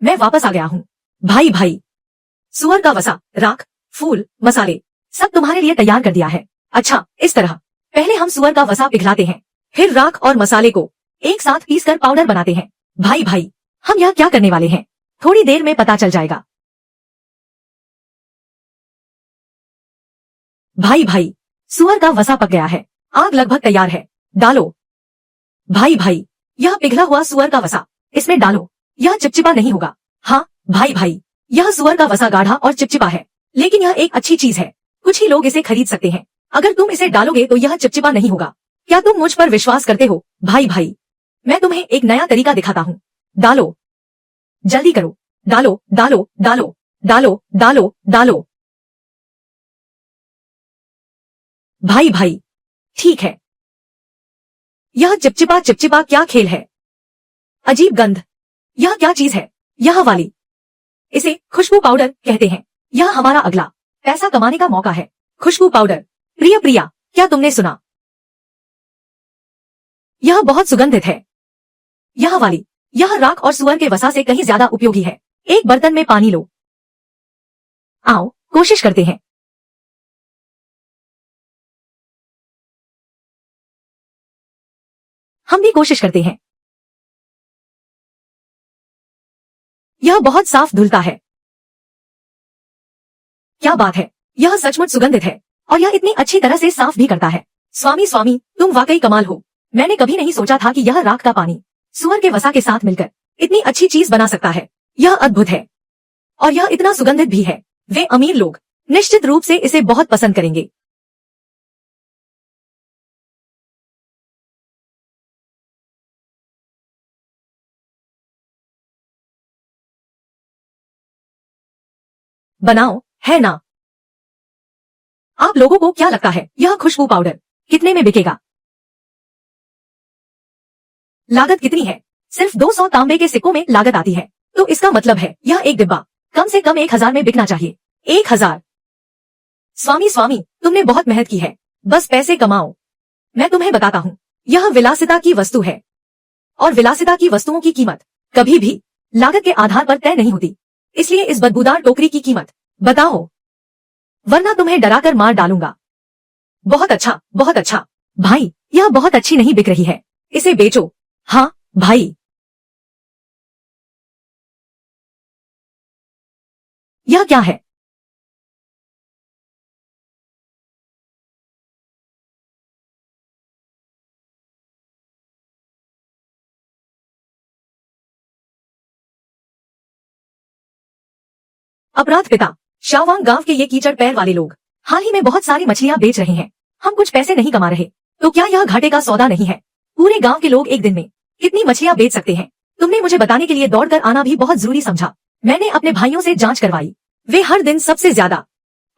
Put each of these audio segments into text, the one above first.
मैं वापस आ गया हूँ। भाई भाई, सुअर का वसा, राख, फूल, मसाले सब तुम्हारे लिए तैयार कर दिया है। अच्छा, इस तरह पहले हम सुअर का वसा पिघलाते हैं, फिर राख और मसाले को एक साथ पीसकर पाउडर बनाते हैं। भाई भाई, हम यह क्या करने वाले हैं, थोड़ी देर में पता चल जाएगा। भाई भाई, सुअर का वसा पक गया है, आग लगभग तैयार है, डालो। भाई भाई, यह पिघला हुआ सुअर का वसा इसमें डालो, यह चिपचिपा नहीं होगा। हाँ भाई भाई, यह सुअर का वसा गाढ़ा और चिपचिपा है, लेकिन यह एक अच्छी चीज है, कुछ ही लोग इसे खरीद सकते हैं। अगर तुम इसे डालोगे तो यह चिपचिपा नहीं होगा। क्या तुम मुझ पर विश्वास करते हो? भाई भाई, मैं तुम्हें एक नया तरीका दिखाता हूँ। डालो, जल्दी करो, डालो डालो डालो डालो डालो डालो। भाई भाई, ठीक है। यह चिपचिपा चिपचिपा क्या खेल है, अजीब गंध, यह क्या चीज है? यह वाली, इसे खुशबू पाउडर कहते हैं। यह हमारा अगला पैसा कमाने का मौका है। खुशबू पाउडर। प्रिय प्रिया, क्या तुमने सुना? यह बहुत सुगंधित है। यह वाली, यह राख और सुअर के वसा से कहीं ज्यादा उपयोगी है। एक बर्तन में पानी लो। आओ, कोशिश करते हैं। हम भी कोशिश करते हैं। यह बहुत साफ धुलता है। क्या बात है, यह सचमुच सुगंधित है और यह इतनी अच्छी तरह से साफ भी करता है। स्वामी स्वामी, तुम वाकई कमाल हो। मैंने कभी नहीं सोचा था कि यह राख का पानी सुअर के वसा के साथ मिलकर इतनी अच्छी चीज बना सकता है। यह अद्भुत है और यह इतना सुगंधित भी है। वे अमीर लोग निश्चित रूप से इसे बहुत पसंद करेंगे। बनाओ, है ना? आप लोगों को क्या लगता है, यह खुशबू पाउडर कितने में बिकेगा? लागत कितनी है? सिर्फ 200 तांबे के सिक्कों में लागत आती है, तो इसका मतलब है यह एक डिब्बा कम से कम 1000 में बिकना चाहिए। 1000। स्वामी स्वामी, तुमने बहुत मेहनत की है, बस पैसे कमाओ। मैं तुम्हें बताता हूँ, यह विलासिता की वस्तु है और विलासिता की वस्तुओं की कीमत कभी भी लागत के आधार पर तय नहीं होती। इसलिए इस बदबूदार टोकरी की कीमत बताओ, वरना तुम्हें डराकर मार डालूंगा। बहुत अच्छा, बहुत अच्छा। भाई, यह बहुत अच्छी नहीं बिक रही है, इसे बेचो। हाँ भाई। यह क्या है? अपराध पिता, शाओवांग गांव के ये कीचड़ पैर वाले लोग हाल ही में बहुत सारी मछलियां बेच रहे हैं। हम कुछ पैसे नहीं कमा रहे, तो क्या यह घाटे का सौदा नहीं है? पूरे गांव के लोग एक दिन में कितनी मछलियां बेच सकते हैं? तुमने मुझे बताने के लिए दौड़कर आना भी बहुत जरूरी समझा। मैंने अपने भाइयों से जांच करवाई, वे हर दिन सबसे ज्यादा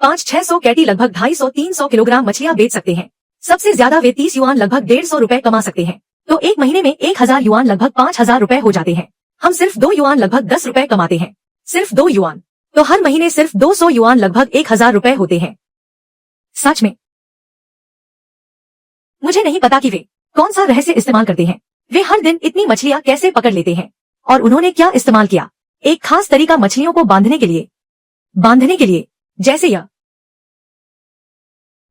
500-600 कैटी लगभग 250-300 किलोग्राम मछलियां बेच सकते हैं। सबसे ज्यादा वे 30 युआन लगभग 150 रुपए कमा सकते हैं। तो एक महीने में 1000 युआन लगभग 5000 रुपए हो जाते हैं। हम सिर्फ 2 युआन लगभग 10 रुपए कमाते हैं। सिर्फ 2 युआन, तो हर महीने सिर्फ 200 युआन लगभग 1000 रुपए होते हैं। सच में? मुझे नहीं पता कि वे कौन सा रहस्य इस्तेमाल करते हैं। वे हर दिन इतनी मछलियां कैसे पकड़ लेते हैं? और उन्होंने क्या इस्तेमाल किया? एक खास तरीका मछलियों को बांधने के लिए। बांधने के लिए, जैसे यह।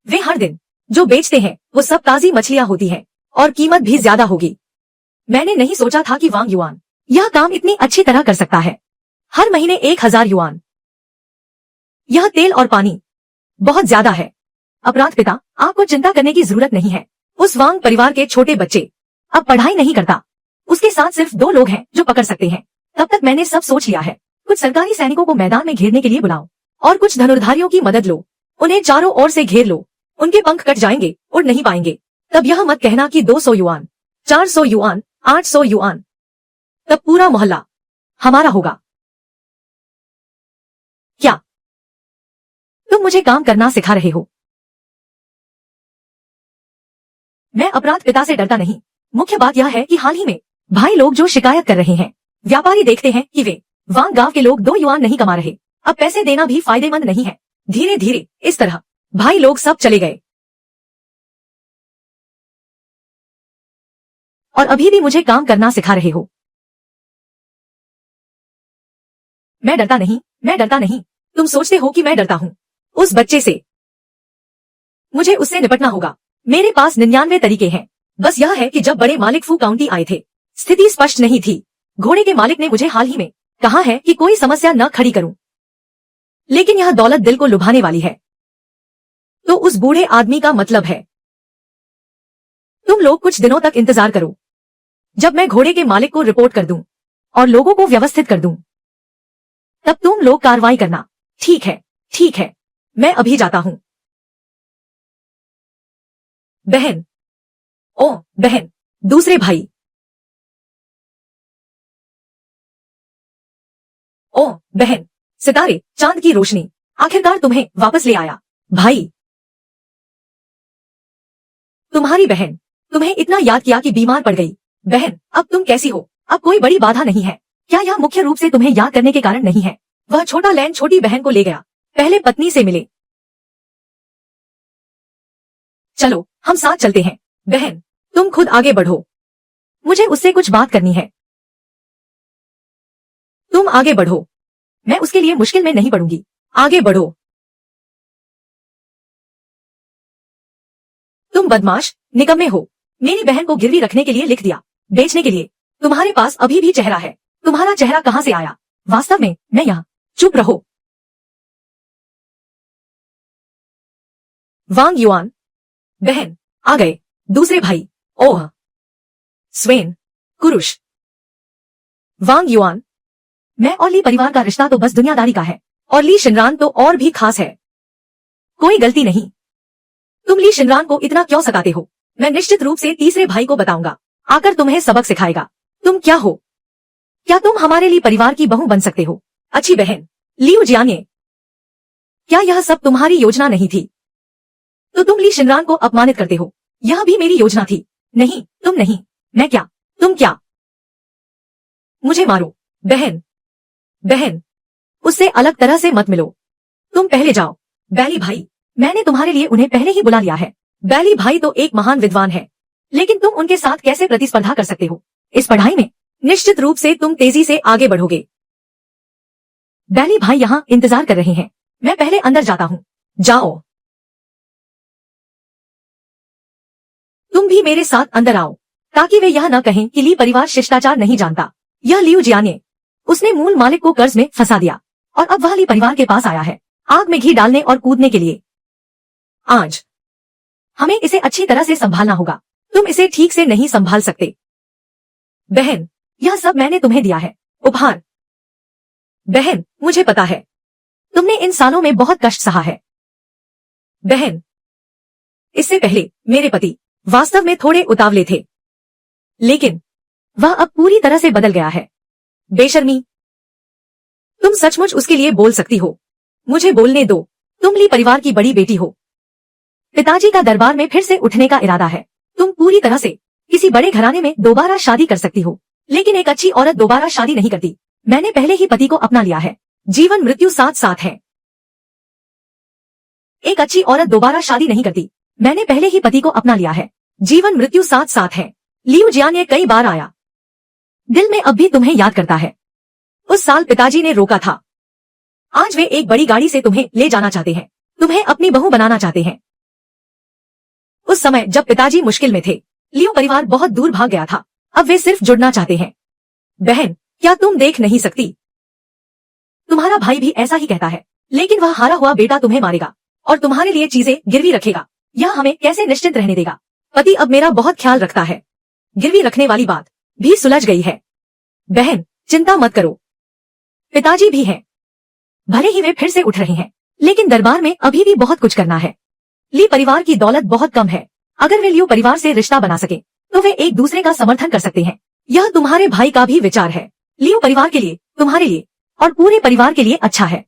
वे हर दिन जो बेचते हैं वो सब ताजी मछलियां होती हैं और कीमत भी ज्यादा होगी। मैंने नहीं सोचा था कि वांग युआन यह काम इतनी अच्छी तरह कर सकता है। हर महीने 1000 युआन। यह तेल और पानी बहुत ज्यादा है। अपराध पिता, आपको चिंता करने की जरूरत नहीं है। उस वांग परिवार के छोटे बच्चे अब पढ़ाई नहीं करता। उसके साथ सिर्फ 2 लोग हैं जो पकड़ सकते हैं। तब तक मैंने सब सोच लिया है। कुछ सरकारी सैनिकों को मैदान में घेरने के लिए बुलाओ और कुछ धनुर्धारियों की मदद लो। उन्हें चारों ओर से घेर लो। उनके पंख कट जाएंगे, उड़ नहीं पाएंगे। तब यह मत कहना कि 200 युआन, 400 युआन, 800 युआन। तब पूरा मोहल्ला हमारा होगा। क्या तुम मुझे काम करना सिखा रहे हो? मैं अपराध पिता से डरता नहीं। मुख्य बात यह है कि हाल ही में भाई लोग जो शिकायत कर रहे हैं, व्यापारी देखते हैं कि वे वांग गांव के लोग 2 युआन नहीं कमा रहे। अब पैसे देना भी फायदेमंद नहीं है। धीरे धीरे इस तरह भाई लोग सब चले गए और अभी भी मुझे काम करना सिखा रहे हो। मैं डरता नहीं, मैं डरता नहीं। तुम सोचते हो कि मैं डरता हूँ उस बच्चे से? मुझे उससे निपटना होगा। मेरे पास 99 तरीके हैं। बस यह है कि जब बड़े मालिक फू काउंटी आए थे, स्थिति स्पष्ट नहीं थी। घोड़े के मालिक ने मुझे हाल ही में कहा है कि कोई समस्या न खड़ी करूं, लेकिन यह दौलत दिल को लुभाने वाली है। तो उस बूढ़े आदमी का मतलब है, तुम लोग कुछ दिनों तक इंतजार करो, जब मैं घोड़े के मालिक को रिपोर्ट कर दूं और लोगों को व्यवस्थित कर दूं, तब तुम लोग कार्रवाई करना। ठीक है, ठीक है, मैं अभी जाता हूं। बहन, ओ बहन, दूसरे भाई, ओ बहन, सितारे, चांद की रोशनी आखिरकार तुम्हें वापस ले आया। भाई, तुम्हारी बहन तुम्हें इतना याद किया कि बीमार पड़ गई। बहन, अब तुम कैसी हो? अब कोई बड़ी बाधा नहीं है। क्या यह मुख्य रूप से तुम्हें याद करने के कारण नहीं है? वह छोटा लैन छोटी बहन को ले गया। पहले पत्नी से मिले। चलो हम साथ चलते हैं। बहन, तुम खुद आगे बढ़ो, मुझे उससे कुछ बात करनी है। तुम आगे बढ़ो, मैं उसके लिए मुश्किल में नहीं पड़ूंगी। आगे बढ़ो। तुम बदमाश, निकम्मे हो। मेरी बहन को गिरवी रखने के लिए लिख दिया, बेचने के लिए। तुम्हारे पास अभी भी चेहरा है। तुम्हारा चेहरा कहाँ से आया? वास्तव में मैं यहाँ। चुप रहो। वांग युआन, बहन, आ गए। दूसरे भाई, ओह स्वेन, कुरुश। वांग युआन, मैं और ली परिवार का रिश्ता तो बस दुनियादारी का है, और ली शिनरान तो और भी खास है। कोई गलती नहीं। तुम ली शिनरान को इतना क्यों सताते हो? मैं निश्चित रूप से तीसरे भाई को बताऊंगा, आकर तुम्हें सबक सिखाएगा। तुम क्या हो? क्या तुम हमारे लिए परिवार की बहू बन सकते हो? अच्छी बहन, लियू जियानिए, क्या यह सब तुम्हारी योजना नहीं थी? तो तुम ली शिनरान को अपमानित करते हो। यह भी मेरी योजना थी। नहीं, तुम नहीं। मैं क्या? तुम क्या? मुझे मारो। बहन, बहन, उससे अलग तरह से मत मिलो। तुम पहले जाओ। बैली भाई, मैंने तुम्हारे लिए उन्हें पहले ही बुला लिया है। बैली भाई तो एक महान विद्वान है, लेकिन तुम उनके साथ कैसे प्रतिस्पर्धा कर सकते हो इस पढ़ाई में? निश्चित रूप से तुम तेजी से आगे बढ़ोगे। बैली भाई यहाँ इंतजार कर रहे हैं। मैं पहले अंदर जाता हूँ। जाओ। तुम भी मेरे साथ अंदर आओ, ताकि वे यह न कहें कि ली परिवार शिष्टाचार नहीं जानता। यह लियू जियाने, उसने मूल मालिक को कर्ज में फंसा दिया, और अब वह ली परिवार के पास आया है, आग में घी डालने और कूदने के लिए। आज हमें इसे अच्छी तरह से संभालना होगा। तुम इसे ठीक से नहीं संभाल सकते। बहन, यह सब मैंने तुम्हें दिया है, उपहार। बहन, मुझे पता है, तुमने इन सालों में बहुत कष्ट सहा है। बहन, इससे पहले मेरे पति वास्तव में थोड़े उतावले थे, लेकिन वह अब पूरी तरह से बदल गया है। बेशर्मी, तुम सचमुच उसके लिए बोल सकती हो। मुझे बोलने दो। तुम ली परिवार की बड़ी बेटी हो। पिताजी का दरबार में फिर से उठने का इरादा है। तुम पूरी तरह से किसी बड़े घराने में दोबारा शादी कर सकती हो, लेकिन एक अच्छी औरत दोबारा शादी नहीं करती। मैंने पहले ही पति को अपना लिया है। जीवन मृत्यु साथ साथ है। एक अच्छी औरत दोबारा शादी नहीं करती। मैंने पहले ही पति को अपना लिया है। जीवन मृत्यु साथ साथ है। लियू जियान ये कई बार आया, दिल में अब भी तुम्हें याद करता है। उस साल पिताजी ने रोका था। आज वे एक बड़ी गाड़ी से तुम्हें ले जाना चाहते हैं, तुम्हें अपनी बहू बनाना चाहते हैं। उस समय जब पिताजी मुश्किल में थे, लियो परिवार बहुत दूर भाग गया था। अब वे सिर्फ जुड़ना चाहते हैं। बहन, क्या तुम देख नहीं सकती? तुम्हारा भाई भी ऐसा ही कहता है, लेकिन वह हारा हुआ बेटा तुम्हें मारेगा और तुम्हारे लिए चीजें गिरवी रखेगा। यह हमें कैसे निश्चिंत रहने देगा? पति अब मेरा बहुत ख्याल रखता है। गिरवी रखने वाली बात भी सुलझ गई है। बहन, चिंता मत करो। पिताजी भी हैं। भले ही वे फिर से उठ रहे हैं, लेकिन दरबार में अभी भी बहुत कुछ करना है। ली परिवार की दौलत बहुत कम है। अगर वे लियो परिवार से रिश्ता बना सके, तो वे एक दूसरे का समर्थन कर सकते हैं। यह तुम्हारे भाई का भी विचार है। लियो परिवार के लिए, तुम्हारे लिए और पूरे परिवार के लिए अच्छा है।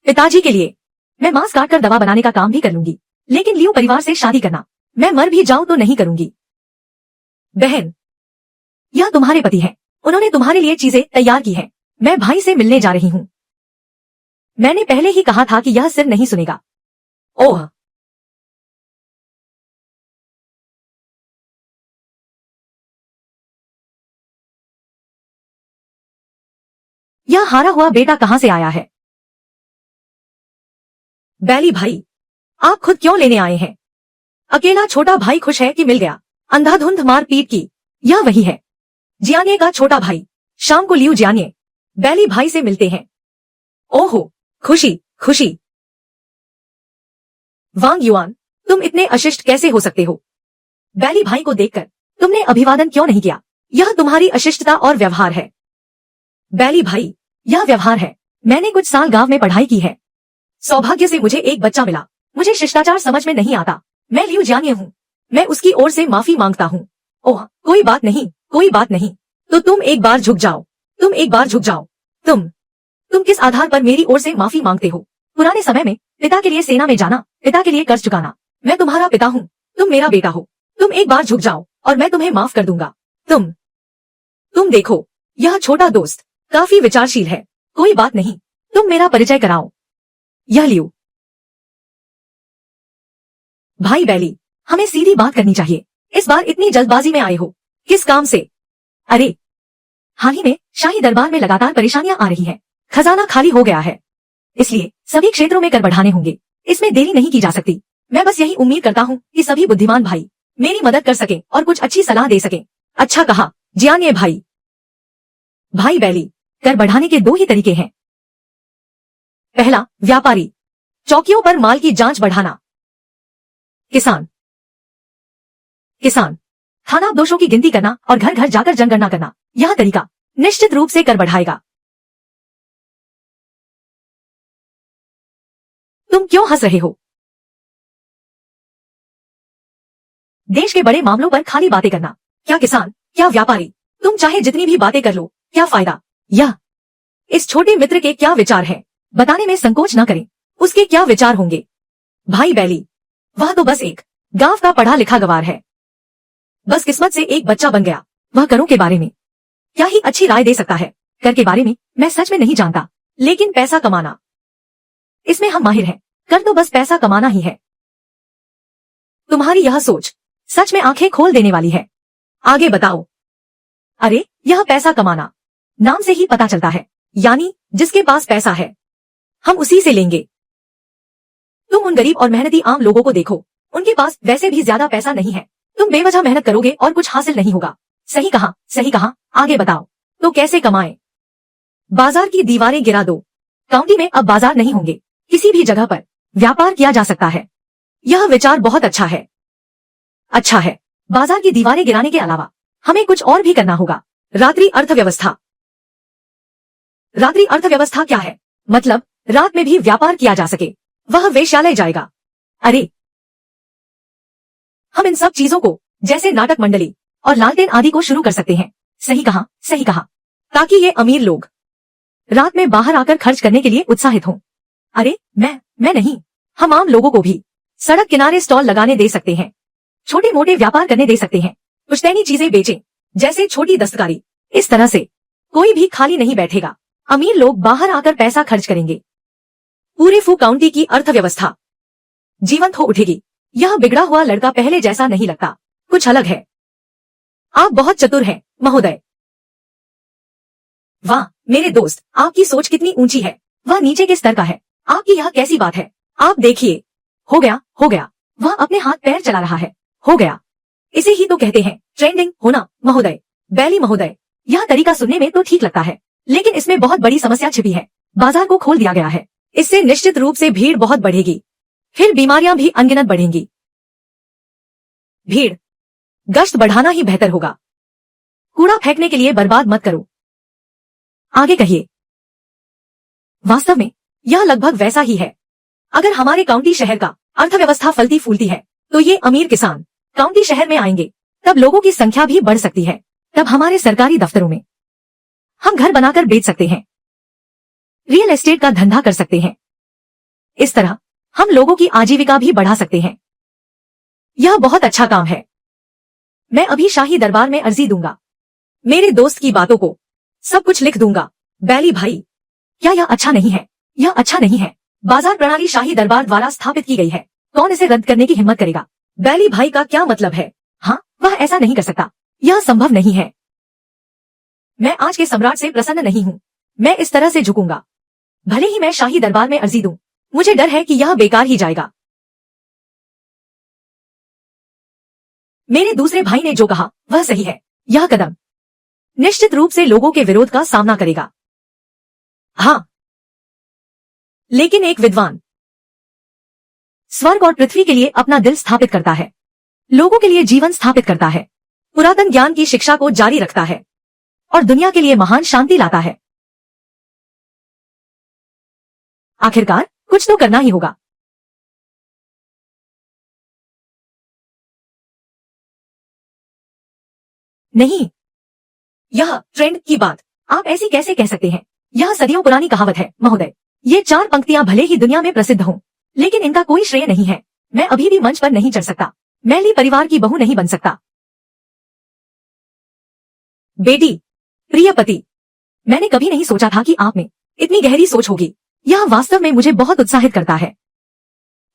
पिताजी के लिए मैं मांस काटकर दवा बनाने का काम भी कर लूंगी, लेकिन लियो परिवार से शादी करना मैं मर भी जाऊं तो नहीं करूंगी। बहन, यह तुम्हारे पति हैं। उन्होंने तुम्हारे लिए चीजें तैयार की हैं। मैं भाई से मिलने जा रही हूँ। मैंने पहले ही कहा था कि यह सिर नहीं सुनेगा। ओह, यह हारा हुआ बेटा कहाँ से आया है? बैली भाई, आप खुद क्यों लेने आए हैं? अकेला छोटा भाई खुश है कि मिल गया। अंधाधुंध मारपीट की। यह वही है, जियानिए का छोटा भाई। शाम को लियू जियानिए बैली भाई से मिलते हैं। ओहो, खुशी खुशी। वांग युआन, तुम इतने अशिष्ट कैसे हो सकते हो? बैली भाई को देखकर तुमने अभिवादन क्यों नहीं किया? यह तुम्हारी अशिष्टता और व्यवहार है। बैली भाई, यह व्यवहार है। मैंने कुछ साल गांव में पढ़ाई की है। सौभाग्य से मुझे एक बच्चा मिला। मुझे शिष्टाचार समझ में नहीं आता। मैं लियू जियानिए हूँ। मैं उसकी ओर से माफी मांगता हूँ। ओह, कोई बात नहीं, कोई बात नहीं। तो तुम एक बार झुक जाओ, तुम एक बार झुक जाओ। तुम किस आधार पर मेरी ओर से माफी मांगते हो? पुराने समय में पिता के लिए सेना में जाना, पिता के लिए कर्ज चुकाना। मैं तुम्हारा पिता हूँ, तुम मेरा बेटा हो। तुम एक बार झुक जाओ और मैं तुम्हें माफ कर दूंगा। तुम देखो, यह छोटा दोस्त काफी विचारशील है। कोई बात नहीं, तुम मेरा परिचय कराओ। यह लियू। भाई बैली, हमें सीधी बात करनी चाहिए। इस बार इतनी जल्दबाजी में आए हो, किस काम से? अरे, हाल ही में शाही दरबार में लगातार परेशानियां आ रही हैं। खजाना खाली हो गया है, इसलिए सभी क्षेत्रों में कर बढ़ाने होंगे। इसमें देरी नहीं की जा सकती। मैं बस यही उम्मीद करता हूँ कि सभी बुद्धिमान भाई मेरी मदद कर सकें और कुछ अच्छी सलाह दे सकें। अच्छा कहा जियानिए भाई। भाई बैली, कर बढ़ाने के 2 ही तरीके हैं। पहला, व्यापारी चौकियों पर माल की जांच बढ़ाना। किसान थाना दोषों की गिनती करना और घर घर जाकर जनगणना करना। यह तरीका निश्चित रूप से कर बढ़ाएगा। तुम क्यों हंस रहे हो? देश के बड़े मामलों पर खाली बातें करना। क्या किसान, क्या व्यापारी, तुम चाहे जितनी भी बातें कर लो, क्या फायदा? यह इस छोटे मित्र के क्या विचार हैं? बताने में संकोच न करें, उसके क्या विचार होंगे। भाई बैली, वह तो बस एक गांव का पढ़ा लिखा गवार है। बस किस्मत से एक बच्चा बन गया। वह करों के बारे में क्या ही अच्छी राय दे सकता है? कर के बारे में मैं सच में नहीं जानता, लेकिन पैसा कमाना, इसमें हम माहिर हैं। कर तो बस पैसा कमाना ही है। तुम्हारी यह सोच सच में आंखें खोल देने वाली है। आगे बताओ। अरे, यह पैसा कमाना नाम से ही पता चलता है, यानी जिसके पास पैसा है हम उसी से लेंगे। तुम उन गरीब और मेहनती आम लोगों को देखो, उनके पास वैसे भी ज्यादा पैसा नहीं है। तुम बेवजह मेहनत करोगे और कुछ हासिल नहीं होगा। सही कहा, सही कहा। आगे बताओ। तो कैसे कमाएं? बाजार की दीवारें गिरा दो। काउंटी में अब बाजार नहीं होंगे, किसी भी जगह पर व्यापार किया जा सकता है। यह विचार बहुत अच्छा है। अच्छा है, बाजार की दीवारें गिराने के अलावा हमें कुछ और भी करना होगा। रात्रि अर्थव्यवस्था। रात्रि अर्थव्यवस्था क्या है? मतलब रात में भी व्यापार किया जा सके। वह वेश्यालय जाएगा। अरे, हम इन सब चीजों को जैसे नाटक मंडली और लालटेन आदि को शुरू कर सकते हैं। सही कहा, सही कहा। ताकि ये अमीर लोग रात में बाहर आकर खर्च करने के लिए उत्साहित हों। अरे, मैं नहीं, हम आम लोगों को भी सड़क किनारे स्टॉल लगाने दे सकते हैं, छोटे मोटे व्यापार करने दे सकते हैं, पुश्तैनी चीजें बेचें, जैसे छोटी दस्तकारी। इस तरह से कोई भी खाली नहीं बैठेगा। अमीर लोग बाहर आकर पैसा खर्च करेंगे। पूरे फू काउंटी की अर्थव्यवस्था जीवंत हो उठेगी। यह बिगड़ा हुआ लड़का पहले जैसा नहीं लगता, कुछ अलग है। आप बहुत चतुर हैं, महोदय। वाह मेरे दोस्त, आपकी सोच कितनी ऊंची है। वह नीचे के स्तर का है। आपकी यह कैसी बात है? आप देखिए, हो गया, हो गया। वह अपने हाथ पैर चला रहा है। हो गया। इसे ही तो कहते हैं ट्रेंडिंग होना, महोदय। बैली महोदय, यह तरीका सुनने में तो ठीक लगता है, लेकिन इसमें बहुत बड़ी समस्या छिपी है। बाजार को खोल दिया गया है, इससे निश्चित रूप से भीड़ बहुत बढ़ेगी। फिर बीमारियां भी अनगिनत बढ़ेंगी। भीड़ गश्त बढ़ाना ही बेहतर होगा। कूड़ा फेंकने के लिए बर्बाद मत करो। आगे कहिए। वास्तव में यह लगभग वैसा ही है। अगर हमारे काउंटी शहर का अर्थव्यवस्था फलती फूलती है, तो ये अमीर किसान काउंटी शहर में आएंगे। तब लोगों की संख्या भी बढ़ सकती है। तब हमारे सरकारी दफ्तरों में हम घर बनाकर बेच सकते हैं, रियल एस्टेट का धंधा कर सकते हैं। इस तरह हम लोगों की आजीविका भी बढ़ा सकते हैं। यह बहुत अच्छा काम है। मैं अभी शाही दरबार में अर्जी दूंगा। मेरे दोस्त की बातों को सब कुछ लिख दूंगा। बैली भाई, क्या यह अच्छा नहीं है? यह अच्छा नहीं है। बाजार प्रणाली शाही दरबार द्वारा स्थापित की गई है। कौन इसे रद्द करने की हिम्मत करेगा? बैली भाई का क्या मतलब है? हाँ, वह ऐसा नहीं कर सकता। यह संभव नहीं है। मैं आज के सम्राट से प्रसन्न नहीं हूँ। मैं इस तरह से झुकूंगा। भले ही मैं शाही दरबार में अर्जी दूं, मुझे डर है कि यह बेकार ही जाएगा। मेरे दूसरे भाई ने जो कहा वह सही है। यह कदम निश्चित रूप से लोगों के विरोध का सामना करेगा। हाँ, लेकिन एक विद्वान स्वर्ग और पृथ्वी के लिए अपना दिल स्थापित करता है, लोगों के लिए जीवन स्थापित करता है, पुरातन ज्ञान की शिक्षा को जारी रखता है और दुनिया के लिए महान शांति लाता है। आखिरकार कुछ तो करना ही होगा। नहीं, यह ट्रेंड की बात आप ऐसी कैसे कह सकते हैं? यह सदियों पुरानी कहावत है महोदय। ये 4 पंक्तियां भले ही दुनिया में प्रसिद्ध हों, लेकिन इनका कोई श्रेय नहीं है। मैं अभी भी मंच पर नहीं चढ़ सकता, मैली परिवार की बहू नहीं बन सकता। बेटी, प्रिय पति, मैंने कभी नहीं सोचा था कि आप में इतनी गहरी सोच होगी। यह वास्तव में मुझे बहुत उत्साहित करता है।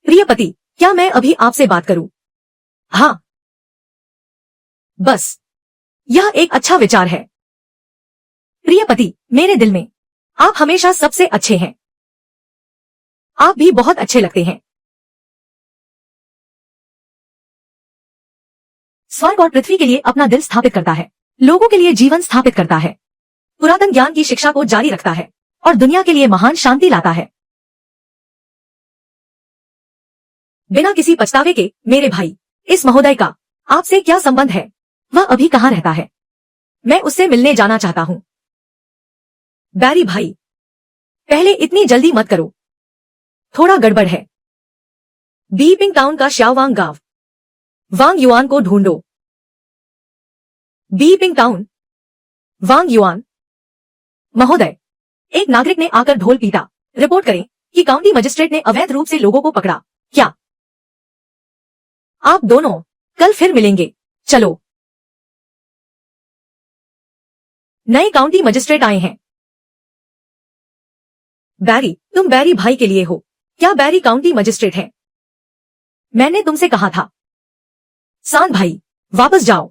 प्रिय पति, क्या मैं अभी आपसे बात करूं? हाँ, बस यह एक अच्छा विचार है। प्रिय पति, मेरे दिल में आप हमेशा सबसे अच्छे हैं। आप भी बहुत अच्छे लगते हैं। स्वर्ग और पृथ्वी के लिए अपना दिल स्थापित करता है, लोगों के लिए जीवन स्थापित करता है, पुरातन ज्ञान की शिक्षा को जारी रखता है और दुनिया के लिए महान शांति लाता है। बिना किसी पछतावे के मेरे भाई, इस महोदय का आपसे क्या संबंध है? वह अभी कहाँ रहता है? मैं उससे मिलने जाना चाहता हूँ। बैरी भाई, पहले इतनी जल्दी मत करो, थोड़ा गड़बड़ है। बीपिंग टाउन का श्याओवांग गांव, वांग युआन को ढूंढो। बीपिंग टाउन, वांग युआन। महोदय, एक नागरिक ने आकर ढोल पीटा। रिपोर्ट करें कि काउंटी मजिस्ट्रेट ने अवैध रूप से लोगों को पकड़ा। क्या आप दोनों कल फिर मिलेंगे? चलो। नए काउंटी मजिस्ट्रेट आए हैं। बैरी, तुम बैरी भाई के लिए हो? क्या बैरी काउंटी मजिस्ट्रेट है? मैंने तुमसे कहा था। सान भाई, वापस जाओ।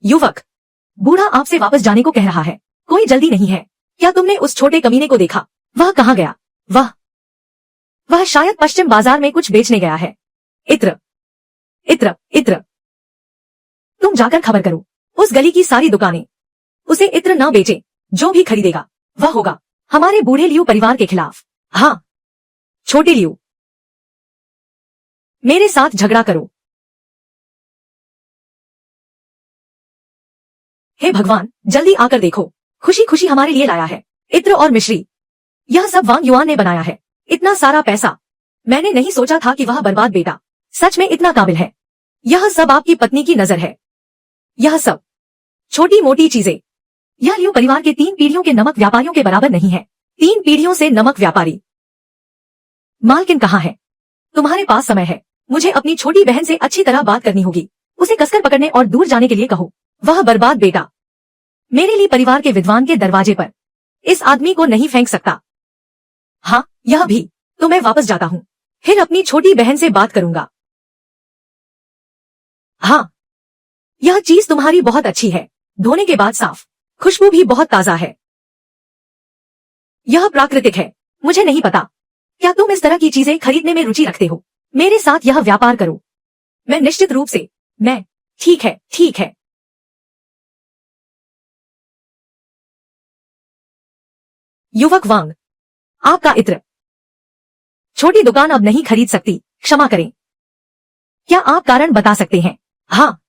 युवक, बूढ़ा आपसे वापस जाने को कह रहा है। कोई जल्दी नहीं है। क्या तुमने उस छोटे कमीने को देखा? वह कहाँ गया? वह शायद पश्चिम बाजार में कुछ बेचने गया है। इत्र इत्र इत्र। तुम जाकर खबर करो, उस गली की सारी दुकानें उसे इत्र न बेचे। जो भी खरीदेगा वह होगा हमारे बूढ़े लियू परिवार के खिलाफ। हाँ, छोटे लियू, मेरे साथ झगड़ा करो। हे भगवान, जल्दी आकर देखो, खुशी खुशी हमारे लिए लाया है इत्र और मिश्री। यह सब वांग युआन ने बनाया है। इतना सारा पैसा, मैंने नहीं सोचा था कि वह बर्बाद बेटा सच में इतना काबिल है। यह सब आपकी पत्नी की नजर है। यह सब छोटी मोटी चीजें, यह लियू परिवार के 3 पीढ़ियों के नमक व्यापारियों के बराबर नहीं है। 3 पीढ़ियों से नमक व्यापारी। मालकिन कहाँ है? तुम्हारे पास समय है। मुझे अपनी छोटी बहन से अच्छी तरह बात करनी होगी। उसे कसकर पकड़ने और दूर जाने के लिए कहो। वह बर्बाद बेटा मेरे लिए परिवार के विद्वान के दरवाजे पर इस आदमी को नहीं फेंक सकता। हाँ, यह भी। तो मैं वापस जाता हूँ, फिर अपनी छोटी बहन से बात करूंगा। हाँ, यह चीज तुम्हारी बहुत अच्छी है। धोने के बाद साफ, खुशबू भी बहुत ताजा है। यह प्राकृतिक है। मुझे नहीं पता, क्या तुम इस तरह की चीजें खरीदने में रुचि रखते हो? मेरे साथ यह व्यापार करो। मैं निश्चित रूप से, मैं। ठीक है, ठीक है। युवक वांग, आपका इत्र। छोटी दुकान अब नहीं खरीद सकती, क्षमा करें। क्या आप कारण बता सकते हैं? हाँ,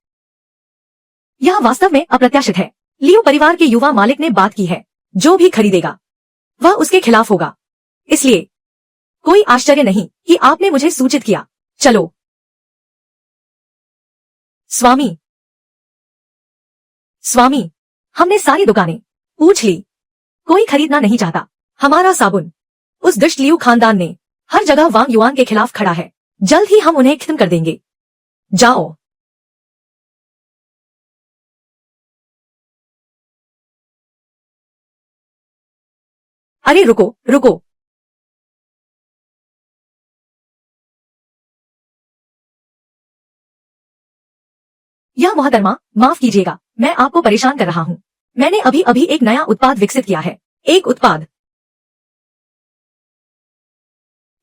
यह वास्तव में अप्रत्याशित है। लियो परिवार के युवा मालिक ने बात की है, जो भी खरीदेगा वह उसके खिलाफ होगा। इसलिए कोई आश्चर्य नहीं कि आपने मुझे सूचित किया। चलो। स्वामी, स्वामी, हमने सारी दुकानें पूछ ली, कोई खरीदना नहीं चाहता। हमारा साबुन उस दुष्ट लियू खानदान ने हर जगह वांग युआन के खिलाफ खड़ा है। जल्द ही हम उन्हें खत्म कर देंगे। जाओ। अरे रुको, रुको। यह मोहतरमा, माफ कीजिएगा, मैं आपको परेशान कर रहा हूँ। मैंने अभी अभी एक नया उत्पाद विकसित किया है। एक उत्पाद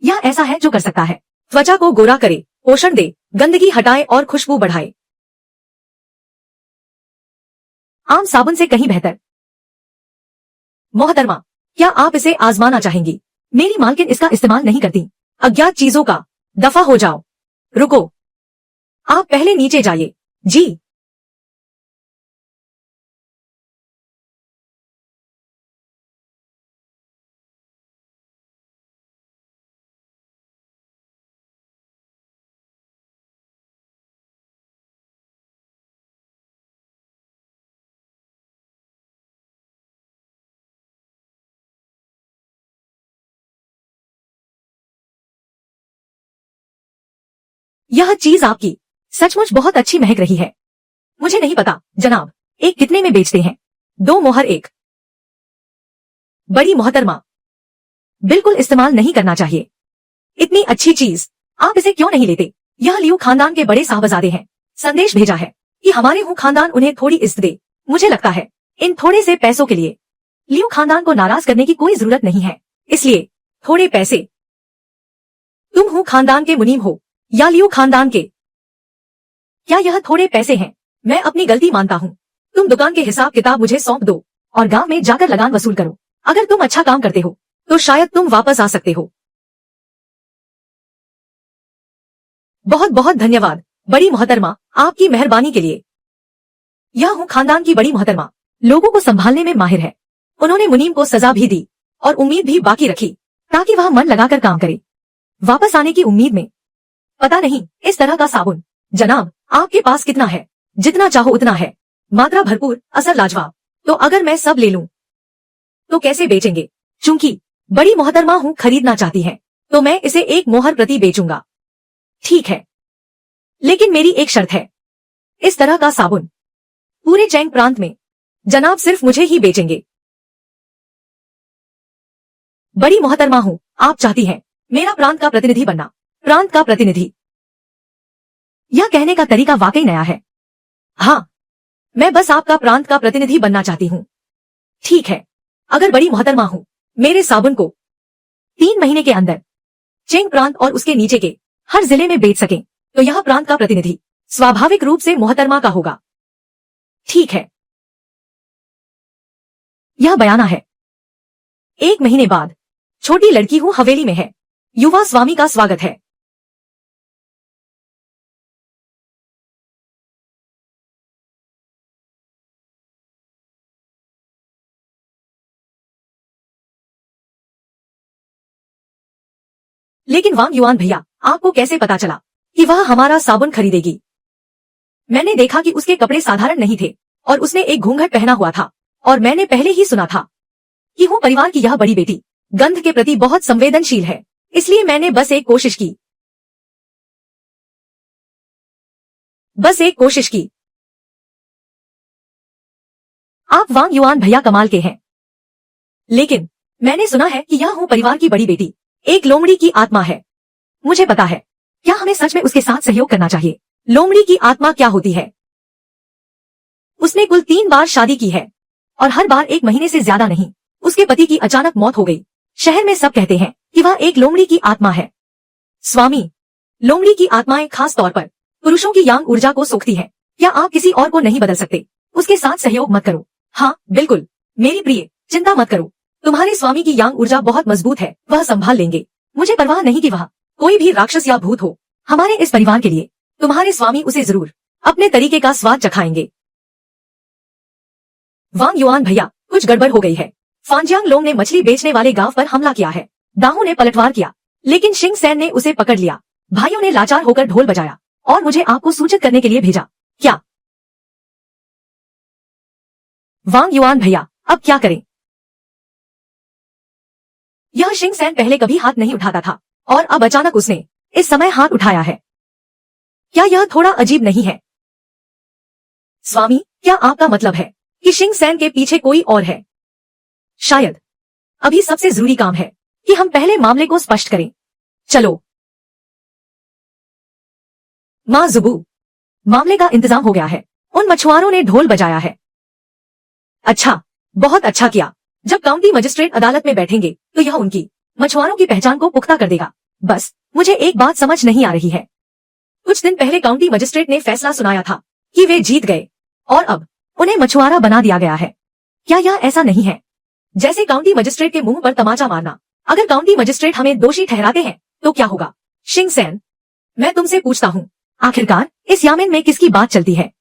यह ऐसा है जो कर सकता है त्वचा को गोरा करे, पोषण दे, गंदगी हटाए और खुशबू बढ़ाए। आम साबुन से कहीं बेहतर। मोहतरमा, क्या आप इसे आजमाना चाहेंगी? मेरी मालकिन इसका इस्तेमाल नहीं करती। अज्ञात चीजों का दफा हो जाओ। रुको, आप पहले नीचे जाइए। जी। यह चीज आपकी सचमुच बहुत अच्छी महक रही है। मुझे नहीं पता जनाब, एक कितने में बेचते हैं? 2 मोहर एक। बड़ी मोहतरमा, बिल्कुल इस्तेमाल नहीं करना चाहिए। इतनी अच्छी चीज आप इसे क्यों नहीं लेते? यह लियू खानदान के बड़े साहबजादे हैं। संदेश भेजा है कि हमारे हूँ खानदान उन्हें थोड़ी इज्जत दे। मुझे लगता है इन थोड़े से पैसों के लिए लियू खानदान को नाराज करने की कोई जरूरत नहीं है, इसलिए थोड़े पैसे। तुम हूँ खानदान के मुनीम हो या लियू खानदान के? क्या यह थोड़े पैसे हैं? मैं अपनी गलती मानता हूँ। तुम दुकान के हिसाब किताब मुझे सौंप दो और गांव में जाकर लगान वसूल करो। अगर तुम अच्छा काम करते हो तो शायद तुम वापस आ सकते हो। बहुत बहुत धन्यवाद बड़ी मोहतरमा, आपकी मेहरबानी के लिए। यह हूँ खानदान की बड़ी मोहतरमा, लोगों को संभालने में माहिर है। उन्होंने मुनीम को सजा भी दी और उम्मीद भी बाकी रखी ताकि वह मन लगाकर काम करे, वापस आने की उम्मीद में। पता नहीं इस तरह का साबुन। जनाब, आपके पास कितना है? जितना चाहो उतना है। मात्रा भरपूर, असर लाजवाब। तो अगर मैं सब ले लूं तो कैसे बेचेंगे? चूंकि बड़ी मोहतरमा हूँ खरीदना चाहती है तो मैं इसे 1 मोहर प्रति बेचूंगा। ठीक है, लेकिन मेरी एक शर्त है। इस तरह का साबुन पूरे चैंग प्रांत में जनाब सिर्फ मुझे ही बेचेंगे। बड़ी मोहतरमा हूँ, आप चाहती हैं मेरा प्रांत का प्रतिनिधि बनना? प्रांत का प्रतिनिधि? यह कहने का तरीका वाकई नया है। हाँ, मैं बस आपका प्रांत का प्रतिनिधि बनना चाहती हूँ। ठीक है, अगर बड़ी मोहतरमा हूँ मेरे साबुन को 3 महीने के अंदर चेंग प्रांत और उसके नीचे के हर जिले में बेच सकें तो यह प्रांत का प्रतिनिधि स्वाभाविक रूप से मोहतरमा का होगा। ठीक है, यह बयाना है। 1 महीने बाद छोटी लड़की हूँ हवेली में है। युवा स्वामी का स्वागत है। लेकिन वांग युआन भैया, आपको कैसे पता चला कि वह हमारा साबुन खरीदेगी? मैंने देखा कि उसके कपड़े साधारण नहीं थे और उसने एक घूंघट पहना हुआ था और मैंने पहले ही सुना था कि हूँ परिवार की यह बड़ी बेटी गंध के प्रति बहुत संवेदनशील है, इसलिए मैंने बस एक कोशिश की। आप वांग युआन भैया कमाल के हैं। लेकिन मैंने सुना है कि यह हूँ परिवार की बड़ी बेटी एक लोमड़ी की आत्मा है। मुझे पता है, क्या हमें सच में उसके साथ सहयोग करना चाहिए? लोमड़ी की आत्मा क्या होती है? उसने कुल 3 बार शादी की है और हर बार 1 महीने से ज्यादा नहीं। उसके पति की अचानक मौत हो गई। शहर में सब कहते हैं कि वह एक लोमड़ी की आत्मा है। स्वामी, लोमड़ी की आत्माएं खास तौर पर पुरुषों की यांग ऊर्जा को सोखती है। क्या आप किसी और को नहीं बदल सकते? उसके साथ सहयोग मत करो। हाँ बिल्कुल मेरी प्रिय, चिंता मत करो। तुम्हारे स्वामी की यांग ऊर्जा बहुत मजबूत है, वह संभाल लेंगे। मुझे परवाह नहीं कि वह कोई भी राक्षस या भूत हो। हमारे इस परिवार के लिए तुम्हारे स्वामी उसे जरूर अपने तरीके का स्वाद चखाएंगे। वांग युआन भैया, कुछ गड़बड़ हो गई है। फांजियांग लोंग ने मछली बेचने वाले गांव पर हमला किया है। दाहू ने पलटवार किया, लेकिन शिंग सैन ने उसे पकड़ लिया। भाइयों ने लाचार होकर ढोल बजाया और मुझे आपको सूचित करने के लिए भेजा। क्या? वांग युआन भैया, अब क्या करें? यह शिंग सैन पहले कभी हाथ नहीं उठाता था और अब अचानक उसने इस समय हाथ उठाया है। क्या यह थोड़ा अजीब नहीं है? स्वामी, क्या आपका मतलब है कि शिंग सैन के पीछे कोई और है? शायद। अभी सबसे जरूरी काम है कि हम पहले मामले को स्पष्ट करें। चलो। माँ जुबू, मामले का इंतजाम हो गया है। उन मछुआरों ने ढोल बजाया है। अच्छा, बहुत अच्छा किया। जब काउंटी मजिस्ट्रेट अदालत में बैठेंगे तो यह उनकी मछुआरों की पहचान को पुख्ता कर देगा। बस मुझे एक बात समझ नहीं आ रही है। कुछ दिन पहले काउंटी मजिस्ट्रेट ने फैसला सुनाया था कि वे जीत गए और अब उन्हें मछुआरा बना दिया गया है। क्या यह ऐसा नहीं है जैसे काउंटी मजिस्ट्रेट के मुंह पर तमाचा मारना? अगर काउंटी मजिस्ट्रेट हमें दोषी ठहराते हैं तो क्या होगा? शिंगसेन, मैं तुमसे पूछता हूँ, आखिरकार इस यामिन में किसकी बात चलती है?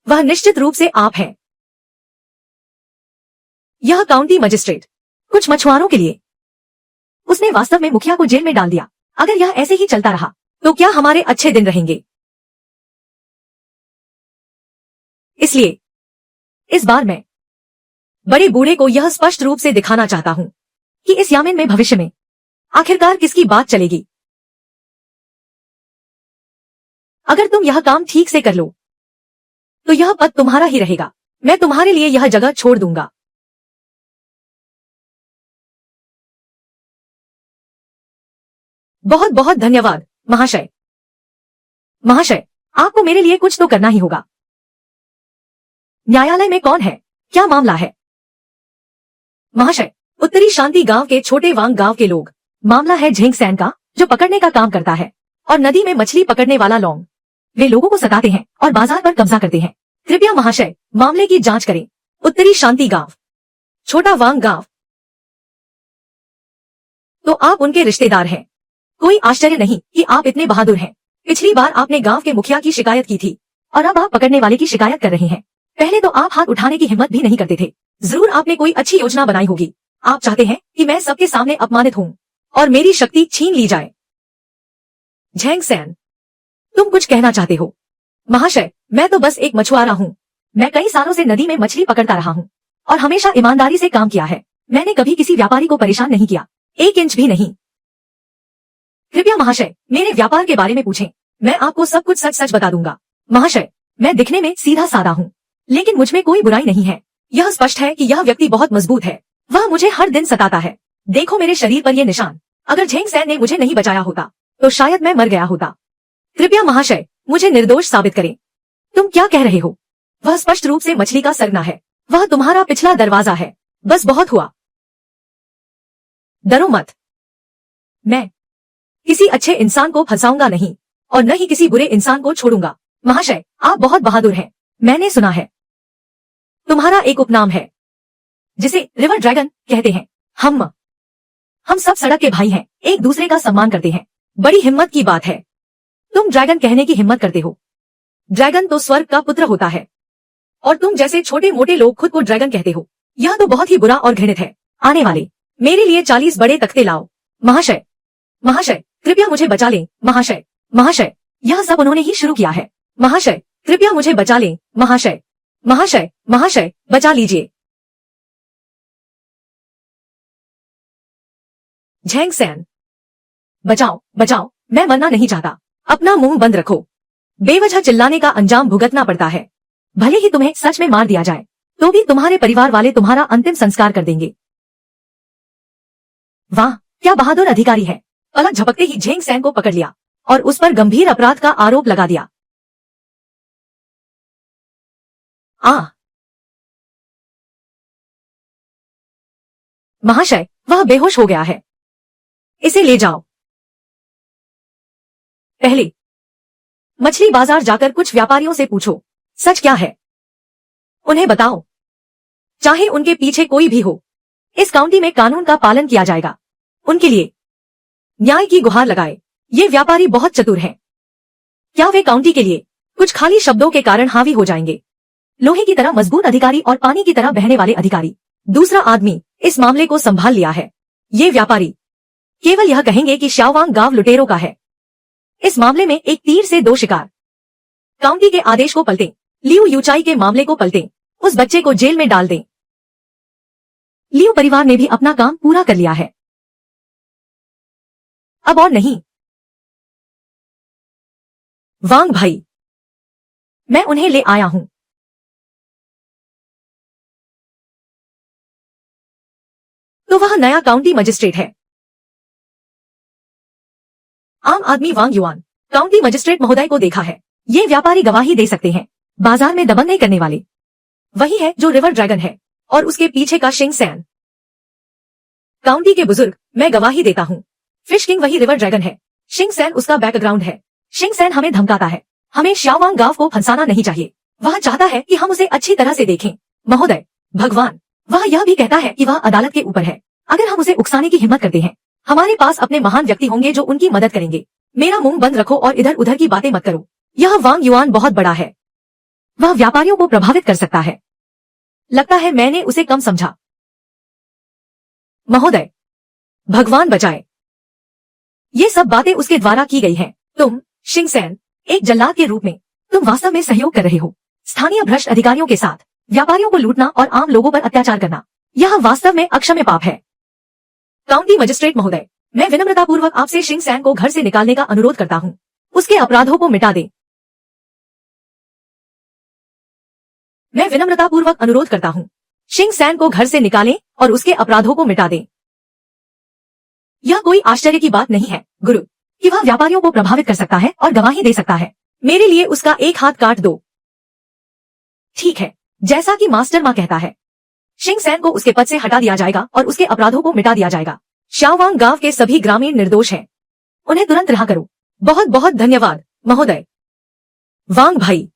वह निश्चित रूप से आप हैं। यह काउंटी मजिस्ट्रेट कुछ मछुआरों के लिए उसने वास्तव में मुखिया को जेल में डाल दिया। अगर यह ऐसे ही चलता रहा तो क्या हमारे अच्छे दिन रहेंगे? इसलिए इस बार मैं बड़े बूढ़े को यह स्पष्ट रूप से दिखाना चाहता हूं कि इस यामिन में भविष्य में आखिरकार किसकी बात चलेगी। अगर तुम यह काम ठीक से कर लो तो यह पद तुम्हारा ही रहेगा। मैं तुम्हारे लिए यह जगह छोड़ दूंगा। बहुत बहुत धन्यवाद महाशय। महाशय, आपको मेरे लिए कुछ तो करना ही होगा। न्यायालय में कौन है? क्या मामला है? महाशय, उत्तरी शांति गांव के छोटे वांग गांव के लोग। मामला है झेंगसेन का, जो पकड़ने का काम करता है, और नदी में मछली पकड़ने वाला लोंग। वे लोगों को सताते हैं और बाजार पर कब्जा करते हैं। कृपया महाशय मामले की जांच करें। उत्तरी शांति गांव, छोटा वांग गांव। तो आप उनके रिश्तेदार हैं। कोई आश्चर्य नहीं कि आप इतने बहादुर हैं। पिछली बार आपने गांव के मुखिया की शिकायत की थी और अब आप पकड़ने वाले की शिकायत कर रहे हैं। पहले तो आप हाथ उठाने की हिम्मत भी नहीं करते थे। जरूर आपने कोई अच्छी योजना बनाई होगी। आप चाहते हैं कि मैं सबके सामने अपमानित हूँ और मेरी शक्ति छीन ली जाए। झेंगसेन, तुम कुछ कहना चाहते हो? महाशय, मैं तो बस एक मछुआरा हूँ। मैं कई सालों से नदी में मछली पकड़ता रहा हूँ और हमेशा ईमानदारी से काम किया है। मैंने कभी किसी व्यापारी को परेशान नहीं किया, 1 इंच भी नहीं। कृपया महाशय मेरे व्यापार के बारे में पूछें। मैं आपको सब कुछ सच सच बता दूंगा। महाशय, मैं दिखने में सीधा साधा हूँ, लेकिन मुझमें कोई बुराई नहीं है। यह स्पष्ट है कि यह व्यक्ति बहुत मजबूत है। वह मुझे हर दिन सताता है। देखो मेरे शरीर पर ये निशान। अगर झेंगसेन ने मुझे नहीं बचाया होता तो शायद मैं मर गया होता। कृपया महाशय मुझे निर्दोष साबित करें। तुम क्या कह रहे हो? वह स्पष्ट रूप से मछली का सरगना है। वह तुम्हारा पिछला दरवाजा है। बस बहुत हुआ। डरो मत। मैं किसी अच्छे इंसान को फंसाऊंगा नहीं और न ही किसी बुरे इंसान को छोड़ूंगा। महाशय, आप बहुत बहादुर हैं। मैंने सुना है तुम्हारा एक उपनाम है जिसे रिवर ड्रैगन कहते हैं। हम सब सड़क के भाई हैं, एक दूसरे का सम्मान करते हैं। बड़ी हिम्मत की बात है तुम ड्रैगन कहने की हिम्मत करते हो। ड्रैगन तो स्वर्ग का पुत्र होता है और तुम जैसे छोटे मोटे लोग खुद को ड्रैगन कहते हो। यह तो बहुत ही बुरा और घृणित है। आने वाले मेरे लिए 40 बड़े तख्ते लाओ। महाशय, महाशय कृपया मुझे बचा लें। महाशय, महाशय यह सब उन्होंने ही शुरू किया है। महाशय कृपया मुझे बचा लें। महाशय, महाशय, महाशय बचा लीजिए। झेंगसेन, बचाओ बचाओ, मैं मरना नहीं चाहता। अपना मुंह बंद रखो। बेवजह चिल्लाने का अंजाम भुगतना पड़ता है। भले ही तुम्हें सच में मार दिया जाए तो भी तुम्हारे परिवार वाले तुम्हारा अंतिम संस्कार कर देंगे। वाह, क्या बहादुर अधिकारी है। पलक झपकते ही झेंगसेन को पकड़ लिया और उस पर गंभीर अपराध का आरोप लगा दिया। महाशय, वह बेहोश हो गया है। इसे ले जाओ। पहले मछली बाजार जाकर कुछ व्यापारियों से पूछो सच क्या है। उन्हें बताओ, चाहे उनके पीछे कोई भी हो, इस काउंटी में कानून का पालन किया जाएगा। उनके लिए न्याय की गुहार लगाए। ये व्यापारी बहुत चतुर हैं। क्या वे काउंटी के लिए कुछ खाली शब्दों के कारण हावी हो जाएंगे? लोहे की तरह मजबूत अधिकारी और पानी की तरह बहने वाले अधिकारी। दूसरा आदमी इस मामले को संभाल लिया है। ये व्यापारी केवल यह कहेंगे कि शाओवांग गांव लुटेरों का है। इस मामले में एक तीर से 2 शिकार। काउंटी के आदेश को पलटें, लियू यूचाई के मामले को पलटें, उस बच्चे को जेल में डाल दें। लियू परिवार ने भी अपना काम पूरा कर लिया है। अब और नहीं। वांग भाई, मैं उन्हें ले आया हूं। तो वह नया काउंटी मजिस्ट्रेट है। आम आदमी वांग युआन काउंटी मजिस्ट्रेट महोदय को देखा है। ये व्यापारी गवाही दे सकते हैं। बाजार में दबंगई करने वाले वही है जो रिवर ड्रैगन है। और उसके पीछे का शिंग सैन। काउंटी के बुजुर्ग, मैं गवाही देता हूँ, फिश किंग वही रिवर ड्रैगन है। शिंग सैन उसका बैकग्राउंड है। शिंग सैन हमें धमकाता है। हमें शाओवांग गाव को फंसाना नहीं चाहिए। वह चाहता है कि हम उसे अच्छी तरह से देखें। महोदय, भगवान, वह यह भी कहता है कि वह अदालत के ऊपर है। अगर हम उसे उकसाने की हिम्मत करते हैं, हमारे पास अपने महान व्यक्ति होंगे जो उनकी मदद करेंगे। मेरा मुंह बंद रखो और इधर उधर की बातें मत करो। यह वांग युआन बहुत बड़ा है। वह व्यापारियों को प्रभावित कर सकता है। लगता है मैंने उसे कम समझा। महोदय, भगवान बचाए। ये सब बातें उसके द्वारा की गई हैं। तुम, शिंग सैन, एक जल्लाद के रूप में, तुम वास्तव में सहयोग कर रहे हो। स्थानीय भ्रष्ट अधिकारियों के साथ व्यापारियों को लूटना और आम लोगों पर अत्याचार करना, यह वास्तव में अक्षम्य पाप है। काउंटी मजिस्ट्रेट महोदय, मैं विनम्रतापूर्वक आपसे शिंग सैन को घर से निकालने का अनुरोध करता हूँ। उसके अपराधों को मिटा दे। मैं विनम्रतापूर्वक अनुरोध करता हूँ, शिंग सैन को घर से निकालें और उसके अपराधों को मिटा दें। यह कोई आश्चर्य की बात नहीं है, गुरु, कि वह व्यापारियों को प्रभावित कर सकता है और गवाही दे सकता है। मेरे लिए उसका एक हाथ काट दो। ठीक है, जैसा कि मास्टर माँ कहता है। शिंग सैन को उसके पद से हटा दिया जाएगा और उसके अपराधों को मिटा दिया जाएगा। शाओवांग गांव के सभी ग्रामीण निर्दोष हैं। उन्हें तुरंत रिहा करो। बहुत बहुत धन्यवाद, महोदय। वांग भाई।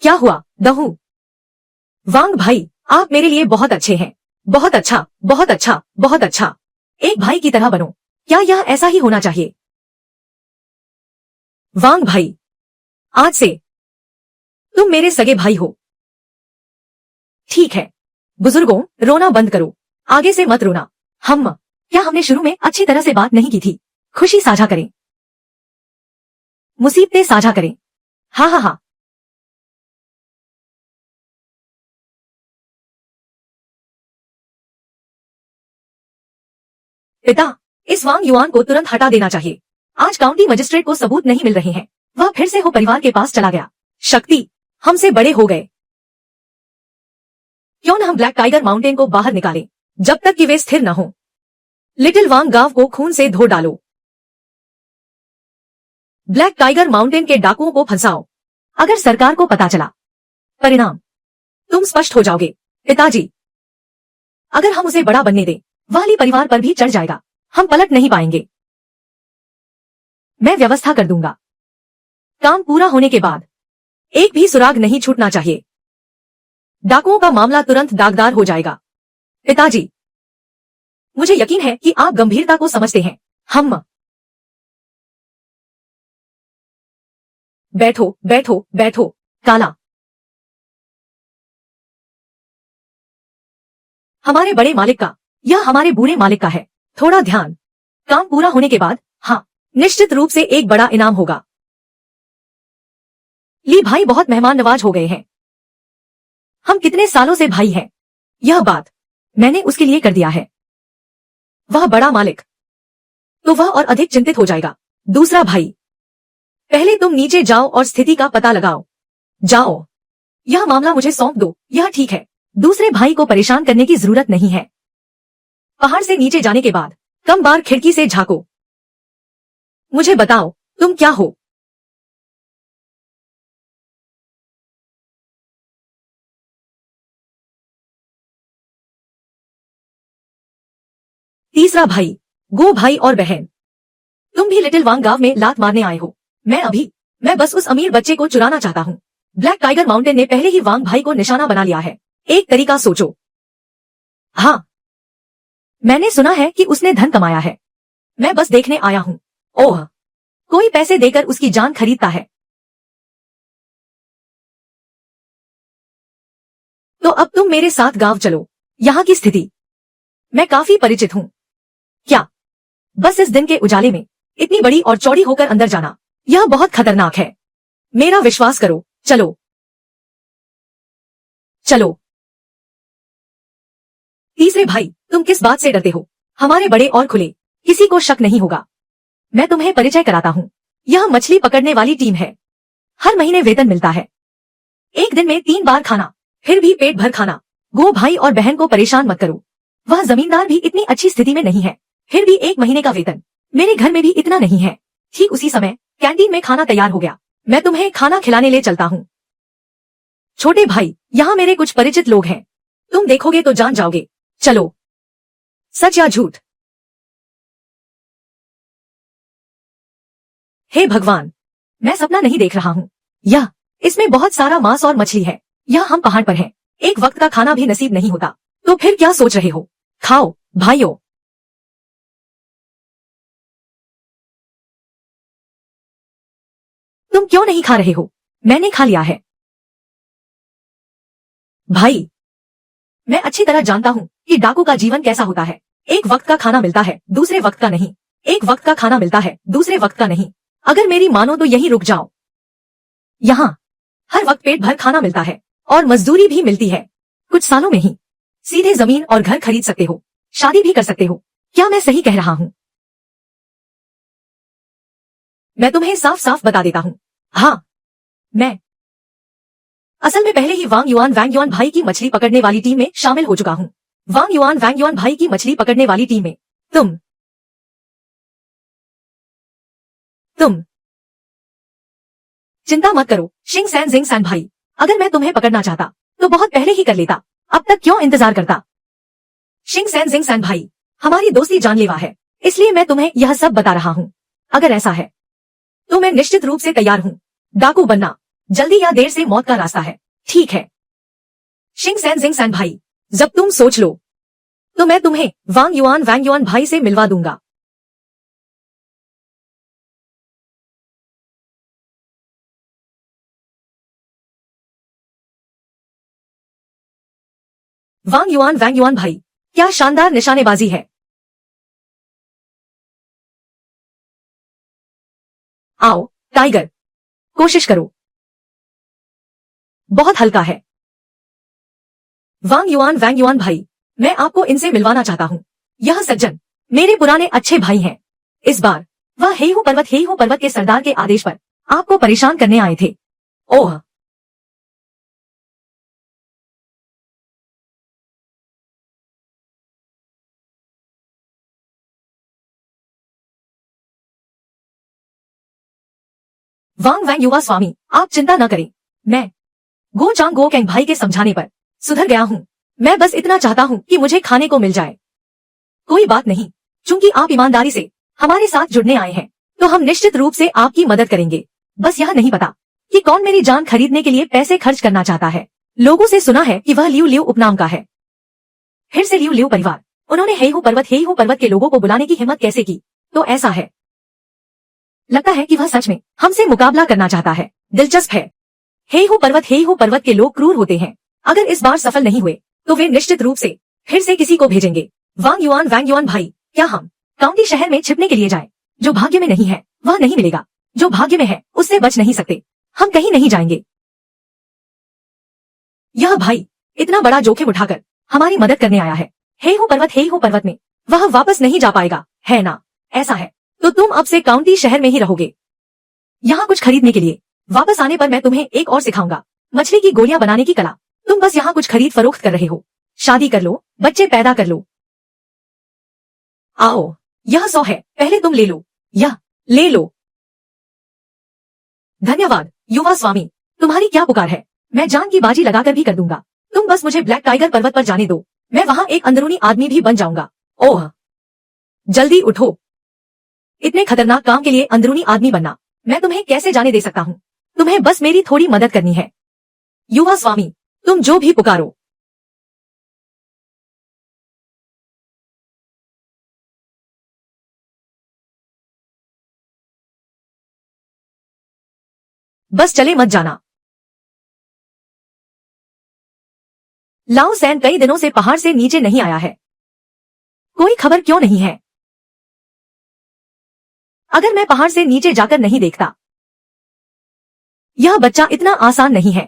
क्या हुआ, दहू? वांग भाई, आप मेरे लिए बहुत अच्छे हैं। बहुत अच्छा, बहुत अच्छा, बहुत अच्छा। एक भाई की तरह बनो। क्या यह ऐसा ही होना चाहिए? वांग भाई, आज से तुम मेरे सगे भाई हो। ठीक है, बुजुर्गों, रोना बंद करो। आगे से मत रोना। क्या हमने शुरू में अच्छी तरह से बात नहीं की थी? खुशी साझा करें, मुसीबतें साझा करें। हाँ हाँ हाँ। पिता, इस वांग युआन को तुरंत हटा देना चाहिए। आज काउंटी मजिस्ट्रेट को सबूत नहीं मिल रहे हैं। वह फिर से हो परिवार के पास चला गया। शक्ति, हमसे बड़े हो गए। क्यों न हम ब्लैक टाइगर माउंटेन को बाहर निकालें, जब तक कि वे स्थिर न हो। लिटिल वांग गांव को खून से धो डालो। ब्लैक टाइगर माउंटेन के डाकुओं को फंसाओ। अगर सरकार को पता चला, परिणाम तुम स्पष्ट हो जाओगे। पिताजी, अगर हम उसे बड़ा बनने दें, वाली परिवार पर भी चढ़ जाएगा। हम पलट नहीं पाएंगे। मैं व्यवस्था कर दूंगा। काम पूरा होने के बाद एक भी सुराग नहीं छूटना चाहिए। डाकुओं का मामला तुरंत दागदार हो जाएगा। पिताजी, मुझे यकीन है कि आप गंभीरता को समझते हैं। बैठो बैठो बैठो। काला, हमारे बड़े मालिक का, यह हमारे बूढ़े मालिक का है। थोड़ा ध्यान। काम पूरा होने के बाद, हाँ, निश्चित रूप से एक बड़ा इनाम होगा। ली भाई बहुत मेहमान नवाज हो गए हैं। हम कितने सालों से भाई हैं। यह बात मैंने उसके लिए कर दिया है। वह बड़ा मालिक, तो वह और अधिक चिंतित हो जाएगा। दूसरा भाई, पहले तुम नीचे जाओ और स्थिति का पता लगाओ। जाओ, यह मामला मुझे सौंप दो। यह ठीक है। दूसरे भाई को परेशान करने की जरूरत नहीं है। पहाड़ से नीचे जाने के बाद कम बार खिड़की से झांको। मुझे बताओ, तुम क्या हो? तीसरा भाई, गो भाई और बहन, तुम भी लिटिल वांग गांव में लात मारने आए हो। मैं बस उस अमीर बच्चे को चुराना चाहता हूँ। ब्लैक टाइगर माउंटेन ने पहले ही वांग भाई को निशाना बना लिया है। एक तरीका सोचो। हाँ, मैंने सुना है कि उसने धन कमाया है। मैं बस देखने आया हूँ। ओह, कोई पैसे देकर उसकी जान खरीदता है। तो अब तुम मेरे साथ गांव चलो। यहाँ की स्थिति मैं काफी परिचित हूँ। क्या? बस इस दिन के उजाले में इतनी बड़ी और चौड़ी होकर अंदर जाना, यह बहुत खतरनाक है। मेरा विश्वास करो। चलो चलो। तीसरे भाई, तुम किस बात से डरते हो? हमारे बड़े और खुले, किसी को शक नहीं होगा। मैं तुम्हें परिचय कराता हूँ। यह मछली पकड़ने वाली टीम है। हर महीने वेतन मिलता है। एक दिन में 3 बार खाना, फिर भी पेट भर खाना। गो भाई और बहन को परेशान मत करो। वह जमींदार भी इतनी अच्छी स्थिति में नहीं है, फिर भी 1 महीने का वेतन। मेरे घर में भी इतना नहीं है। ठीक उसी समय कैंटीन में खाना तैयार हो गया। मैं तुम्हें खाना खिलाने ले चलता हूँ। छोटे भाई, यहाँ मेरे कुछ परिचित लोग हैं, तुम देखोगे तो जान जाओगे। चलो। सच या झूठ? हे भगवान, मैं सपना नहीं देख रहा हूँ। यह इसमें बहुत सारा मांस और मछली है। यह हम पहाड़ पर हैं, एक वक्त का खाना भी नसीब नहीं होता, तो फिर क्या सोच रहे हो? खाओ भाइयों। तुम क्यों नहीं खा रहे हो? मैंने खा लिया है। भाई, मैं अच्छी तरह जानता हूँ कि डाकू का जीवन कैसा होता है। एक वक्त का खाना मिलता है, दूसरे वक्त का नहीं। एक वक्त का खाना मिलता है, दूसरे वक्त का नहीं। अगर मेरी मानो तो यहीं रुक जाओ। यहाँ हर वक्त पेट भर खाना मिलता है और मजदूरी भी मिलती है। कुछ सालों में ही सीधे जमीन और घर खरीद सकते हो, शादी भी कर सकते हो। क्या मैं सही कह रहा हूँ? मैं तुम्हें साफ साफ बता देता हूँ। हाँ, मैं असल में पहले ही वांग युआन भाई की मछली पकड़ने वाली टीम में शामिल हो चुका हूँ। वांग युआन भाई की मछली पकड़ने वाली टीम में तुम चिंता मत करो शिंग सैन जिंग सैन भाई। अगर मैं तुम्हें पकड़ना चाहता तो बहुत पहले ही कर लेता। अब तक क्यों इंतजार करता? शिंग सैन जिंग सैन भाई, हमारी दोस्ती जानलेवा है, इसलिए मैं तुम्हें यह सब बता रहा हूँ। अगर ऐसा है तो मैं निश्चित रूप से तैयार हूँ। डाकू बनना जल्दी या देर से मौत का रास्ता है, ठीक है? शिंग सैन जिंग सैन भाई, जब तुम सोच लो तो मैं तुम्हें वांग युआन भाई से मिलवा दूंगा। वांग युआन भाई, क्या शानदार निशानेबाजी है। आओ टाइगर, कोशिश करो। बहुत हल्का है। वांग युआन भाई, मैं आपको इनसे मिलवाना चाहता हूँ। यह सज्जन मेरे पुराने अच्छे भाई हैं। इस बार वह हेहू पर्वत के सरदार के आदेश पर आपको परेशान करने आए थे। ओह, वांग वैंग युवा स्वामी, आप चिंता न करें। मैं गो चांग गो कैंग भाई के समझाने पर सुधर गया हूँ। मैं बस इतना चाहता हूँ कि मुझे खाने को मिल जाए। कोई बात नहीं, चूंकि आप ईमानदारी से हमारे साथ जुड़ने आए हैं तो हम निश्चित रूप से आपकी मदद करेंगे। बस यह नहीं पता कि कौन मेरी जान खरीदने के लिए पैसे खर्च करना चाहता है। लोगों से सुना है कि वह लियू लियू उपनाम का है। फिर से लियू लियू परिवार, उन्होंने हेहू पर्वत के लोगों को बुलाने की हिम्मत कैसे की? तो ऐसा है, लगता है कि वह सच में हमसे मुकाबला करना चाहता है। दिलचस्प है। हेहू पर्वत के लोग क्रूर होते हैं। अगर इस बार सफल नहीं हुए तो वे निश्चित रूप से फिर से किसी को भेजेंगे। वांग युआन भाई, क्या हम काउंटी शहर में छिपने के लिए जाएं? जो भाग्य में नहीं है वह नहीं मिलेगा, जो भाग्य में है उससे बच नहीं सकते। हम कहीं नहीं जाएंगे। यह भाई इतना बड़ा जोखिम उठाकर हमारी मदद करने आया है। हेहू पर्वत में वह वापस नहीं जा पाएगा, है ना? ऐसा है तो तुम अब से काउंटी शहर में ही रहोगे। यहाँ कुछ खरीदने के लिए वापस आने पर मैं तुम्हें एक और सिखाऊंगा, मछली की गोलियां बनाने की कला। तुम बस यहाँ कुछ खरीद फरोख्त कर रहे हो, शादी कर लो, बच्चे पैदा कर लो। आओ, यह 100 है, पहले तुम ले लो। यह ले लो। धन्यवाद युवा स्वामी, तुम्हारी क्या पुकार है? मैं जान की बाजी लगाकर भी कर दूंगा। तुम बस मुझे ब्लैक टाइगर पर्वत पर जाने दो, मैं वहाँ एक अंदरूनी आदमी भी बन जाऊंगा। ओह, जल्दी उठो। इतने खतरनाक काम के लिए अंदरूनी आदमी बनना मैं तुम्हें कैसे जाने दे सकता हूँ? तुम्हें बस मेरी थोड़ी मदद करनी है। युवा स्वामी, तुम जो भी पुकारो। बस चले मत जाना। लाओ सैन कई दिनों से पहाड़ से नीचे नहीं आया है, कोई खबर क्यों नहीं है? अगर मैं पहाड़ से नीचे जाकर नहीं देखता, यह बच्चा इतना आसान नहीं है।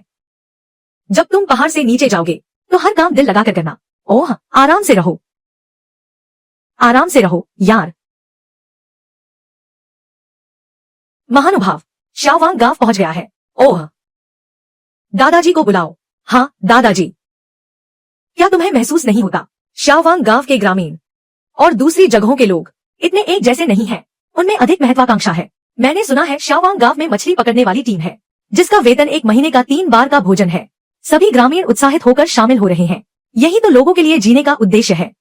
जब तुम पहाड़ से नीचे जाओगे तो हर काम दिल लगाकर करना। ओह, आराम से रहो, आराम से रहो यार। महानुभाव, शाओवांग गांव पहुंच गया है। ओह, दादाजी को बुलाओ। हाँ दादाजी। क्या तुम्हें महसूस नहीं होता शाओवांग गांव के ग्रामीण और दूसरी जगहों के लोग इतने एक जैसे नहीं हैं? उनमें अधिक महत्वाकांक्षा है, मैंने सुना है शाओवांग गांव में मछली पकड़ने वाली टीम है, जिसका वेतन 1 महीने का 3 बार का भोजन है। सभी ग्रामीण उत्साहित होकर शामिल हो रहे हैं। यही तो लोगों के लिए जीने का उद्देश्य है।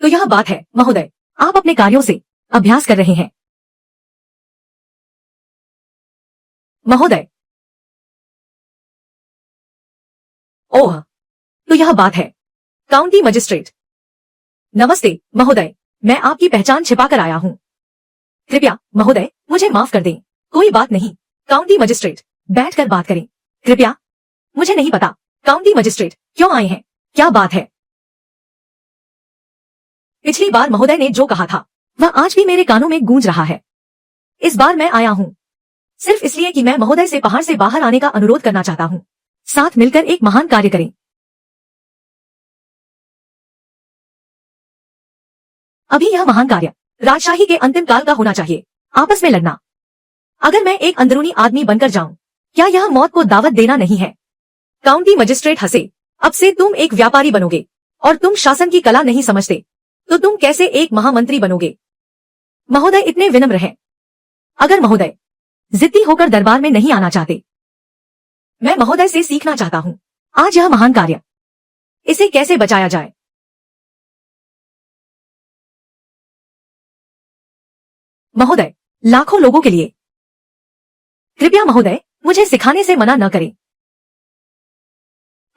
तो यह बात है महोदय, आप अपने कार्यों से अभ्यास कर रहे हैं। महोदय, ओह, तो यह बात है। काउंटी मजिस्ट्रेट, नमस्ते महोदय, मैं आपकी पहचान छिपाकर आया हूँ। कृपया महोदय मुझे माफ कर दें। कोई बात नहीं। काउंटी मजिस्ट्रेट, बैठकर बात करें। कृपया। मुझे नहीं पता काउंटी मजिस्ट्रेट क्यों आए हैं, क्या बात है? पिछली बार महोदय ने जो कहा था वह आज भी मेरे कानों में गूंज रहा है। इस बार मैं आया हूँ सिर्फ इसलिए कि मैं महोदय से पहाड़ से बाहर आने का अनुरोध करना चाहता हूँ। साथ मिलकर एक महान कार्य करें। अभी यह महान कार्य राजशाही के अंतिम काल का होना चाहिए। आपस में लड़ना। अगर मैं एक अंदरूनी आदमी बनकर जाऊं, क्या यह मौत को दावत देना नहीं है? काउंटी मजिस्ट्रेट हंसे। अब से तुम एक व्यापारी बनोगे और तुम शासन की कला नहीं समझते तो तुम कैसे एक महामंत्री बनोगे? महोदय इतने विनम्र हैं। अगर महोदय जिद्दी होकर दरबार में नहीं आना चाहते, मैं महोदय से सीखना चाहता हूं। आज यह महान कार्य, इसे कैसे बचाया जाए? महोदय, लाखों लोगों के लिए। कृपया महोदय मुझे सिखाने से मना न करें।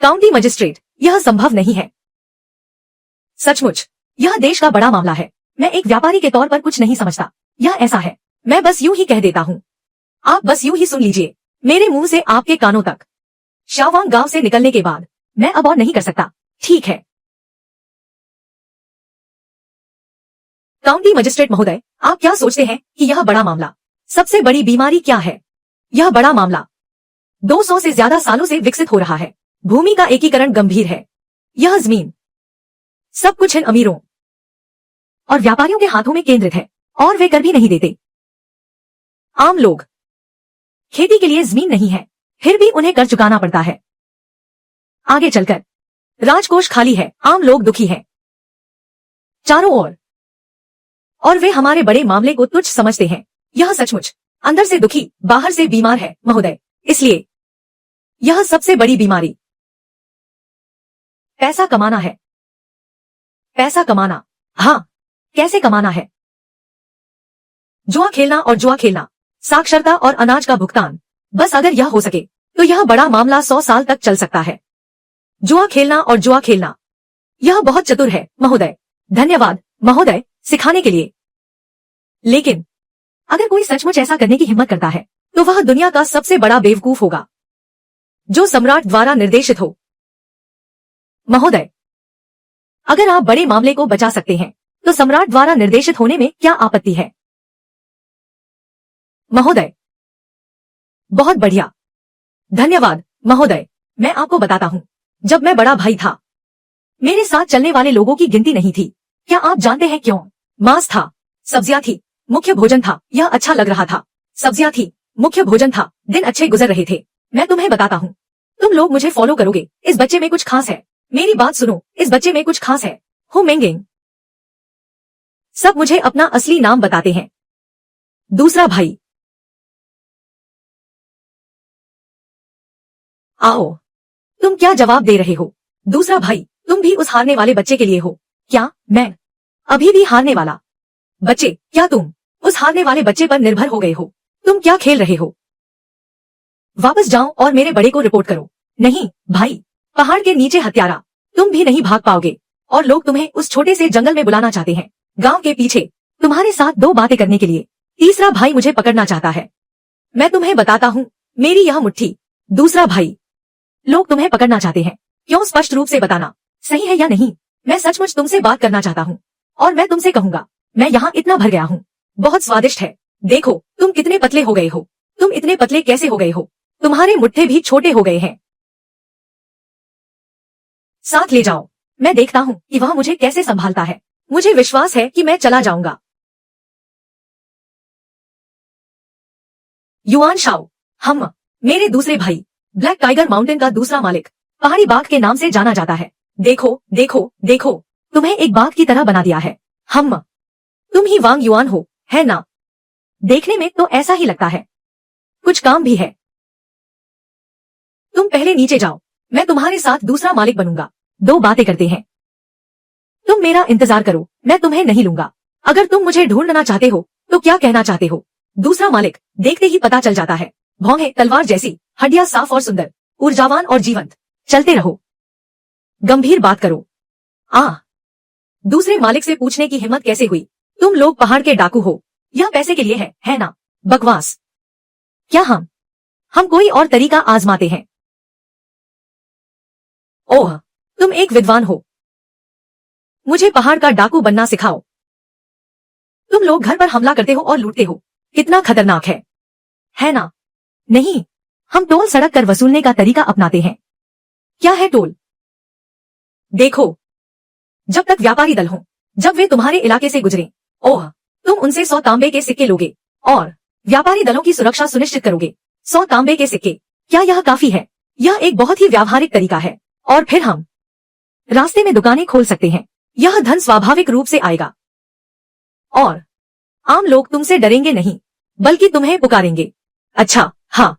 काउंटी मजिस्ट्रेट, यह संभव नहीं है। सचमुच यह देश का बड़ा मामला है। मैं एक व्यापारी के तौर पर कुछ नहीं समझता। यह ऐसा है, मैं बस यूं ही कह देता हूं। आप बस यूं ही सुन लीजिए, मेरे मुंह से आपके कानों तक। शाओवांग गांव से निकलने के बाद मैं अब और नहीं कर सकता। ठीक है काउंटी मजिस्ट्रेट महोदय, आप क्या सोचते हैं कि यह बड़ा मामला, सबसे बड़ी बीमारी क्या है? यह बड़ा मामला 200 से ज्यादा सालों से विकसित हो रहा है। भूमि का एकीकरण गंभीर है। यह जमीन सब कुछ इन अमीरों और व्यापारियों के हाथों में केंद्रित है और वे कर भी नहीं देते। आम लोग, खेती के लिए जमीन नहीं है, फिर भी उन्हें कर चुकाना पड़ता है। आगे चलकर राजकोष खाली है, आम लोग दुखी हैं चारों ओर, और वे हमारे बड़े मामले को तुच्छ समझते हैं। यह सचमुच अंदर से दुखी, बाहर से बीमार है महोदय। इसलिए यह सबसे बड़ी बीमारी पैसा कमाना है। पैसा कमाना, हाँ, कैसे कमाना है? जुआ खेलना और जुआ खेलना, साक्षरता और अनाज का भुगतान। बस अगर यह हो सके तो यह बड़ा मामला 100 साल तक चल सकता है। जुआ खेलना और जुआ खेलना, यह बहुत चतुर है महोदय। धन्यवाद महोदय सिखाने के लिए। लेकिन अगर कोई सचमुच ऐसा करने की हिम्मत करता है तो वह दुनिया का सबसे बड़ा बेवकूफ होगा जो सम्राट द्वारा निर्देशित हो। महोदय, अगर आप बड़े मामले को बचा सकते हैं तो सम्राट द्वारा निर्देशित होने में क्या आपत्ति है? महोदय, बहुत बढ़िया। धन्यवाद महोदय। मैं आपको बताता हूँ, जब मैं बड़ा भाई था, मेरे साथ चलने वाले लोगों की गिनती नहीं थी। क्या आप जानते हैं क्यों? मांस था, सब्जियां थी, मुख्य भोजन था। यह अच्छा लग रहा था। सब्जियां थी, मुख्य भोजन था, दिन अच्छे गुजर रहे थे। मैं तुम्हें बताता हूँ, तुम लोग मुझे फॉलो करोगे। इस बच्चे में कुछ खास है। मेरी बात सुनो, इस बच्चे में कुछ खास है। हु मेंगेंग। सब मुझे अपना असली नाम बताते हैं। दूसरा भाई, आओ, तुम क्या जवाब दे रहे हो? दूसरा भाई, तुम भी उस हारने वाले बच्चे के लिए हो क्या? मैं अभी भी हारने वाला बच्चे? क्या तुम उस हारने वाले बच्चे पर निर्भर हो गए हो? तुम क्या खेल रहे हो? वापस जाओ और मेरे बड़े को रिपोर्ट करो। नहीं भाई, पहाड़ के नीचे हत्यारा, तुम भी नहीं भाग पाओगे और लोग तुम्हें उस छोटे से जंगल में बुलाना चाहते हैं, गांव के पीछे, तुम्हारे साथ 2 बातें करने के लिए। तीसरा भाई मुझे पकड़ना चाहता है। मैं तुम्हें बताता हूँ, मेरी यह मुट्ठी। दूसरा भाई, लोग तुम्हें पकड़ना चाहते हैं। क्यों? स्पष्ट रूप से बताना, सही है या नहीं? मैं सचमुच तुमसे बात करना चाहता हूँ और मैं तुमसे कहूंगा, मैं यहाँ इतना भर गया हूँ। बहुत स्वादिष्ट है। देखो तुम कितने पतले हो गए हो। तुम इतने पतले कैसे हो गए हो? तुम्हारे मुट्ठे भी छोटे हो गए हैं। साथ ले जाओ, मैं देखता हूँ कि वह मुझे कैसे संभालता है। मुझे विश्वास है कि मैं चला जाऊंगा। युआन शाओ, हम, मेरे दूसरे भाई, ब्लैक टाइगर माउंटेन का दूसरा मालिक, पहाड़ी बाघ के नाम से जाना जाता है। देखो देखो देखो, तुम्हें एक बाघ की तरह बना दिया है। हम, तुम ही वांग युआन हो, है ना? देखने में तो ऐसा ही लगता है। कुछ काम भी है। तुम पहले नीचे जाओ, मैं तुम्हारे साथ दूसरा मालिक बनूंगा। दो बातें करते हैं। तुम मेरा इंतजार करो, मैं तुम्हें नहीं लूंगा। अगर तुम मुझे ढूंढना चाहते हो तो क्या कहना चाहते हो? दूसरा मालिक देखते ही पता चल जाता है। भौं है तलवार जैसी, हड्डियां साफ और सुंदर, ऊर्जावान और जीवंत। चलते रहो, गंभीर बात करो। दूसरे मालिक से पूछने की हिम्मत कैसे हुई? तुम लोग पहाड़ के डाकू हो या पैसे के लिए है ना? बकवास। क्या हम कोई और तरीका आजमाते हैं। ओह, तुम एक विद्वान हो। मुझे पहाड़ का डाकू बनना सिखाओ। तुम लोग घर पर हमला करते हो और लूटते हो। कितना खतरनाक है ना? नहीं, हम टोल सड़क कर वसूलने का तरीका अपनाते हैं। क्या है टोल? देखो, जब तक व्यापारी दल हो, जब वे तुम्हारे इलाके से गुजरें, तुम उनसे 100 तांबे के सिक्के लोगे और व्यापारी दलों की सुरक्षा सुनिश्चित करोगे। 100 तांबे के सिक्के, क्या यह काफी है? यह एक बहुत ही व्यावहारिक तरीका है और फिर हम रास्ते में दुकानें खोल सकते हैं। यह धन स्वाभाविक रूप से आएगा और आम लोग तुमसे डरेंगे नहीं, बल्कि तुम्हें पुकारेंगे। अच्छा, हाँ।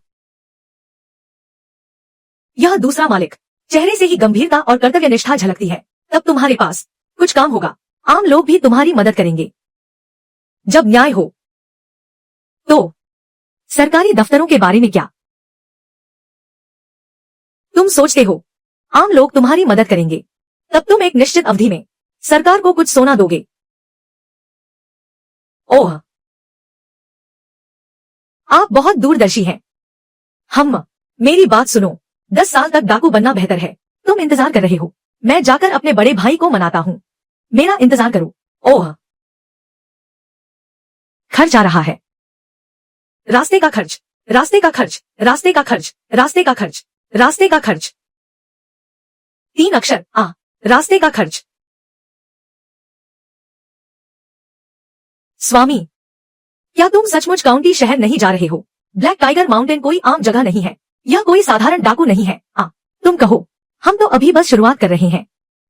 यह दूसरा मालिक, चेहरे से ही गंभीरता और कर्तव्यनिष्ठा झलकती है। तब तुम्हारे पास कुछ काम होगा। आम लोग भी तुम्हारी मदद करेंगे। जब न्याय हो तो सरकारी दफ्तरों के बारे में क्या तुम सोचते हो? आम लोग तुम्हारी मदद करेंगे। तब तुम एक निश्चित अवधि में सरकार को कुछ सोना दोगे। ओह, आप बहुत दूरदर्शी हैं। मेरी बात सुनो, 10 साल तक डाकू बनना बेहतर है। तुम इंतजार कर रहे हो, मैं जाकर अपने बड़े भाई को मनाता हूँ। मेरा इंतजार करो। ओह, खर्च आ रहा है। रास्ते का खर्च, रास्ते का खर्च, रास्ते का खर्च, रास्ते का खर्च, रास्ते का खर्च। 3 अक्षर रास्ते का खर्च। स्वामी, क्या तुम सचमुच काउंटी शहर नहीं जा रहे हो? ब्लैक टाइगर माउंटेन कोई आम जगह नहीं है। यह कोई साधारण डाकू नहीं है। तुम कहो, हम तो अभी बस शुरुआत कर रहे हैं।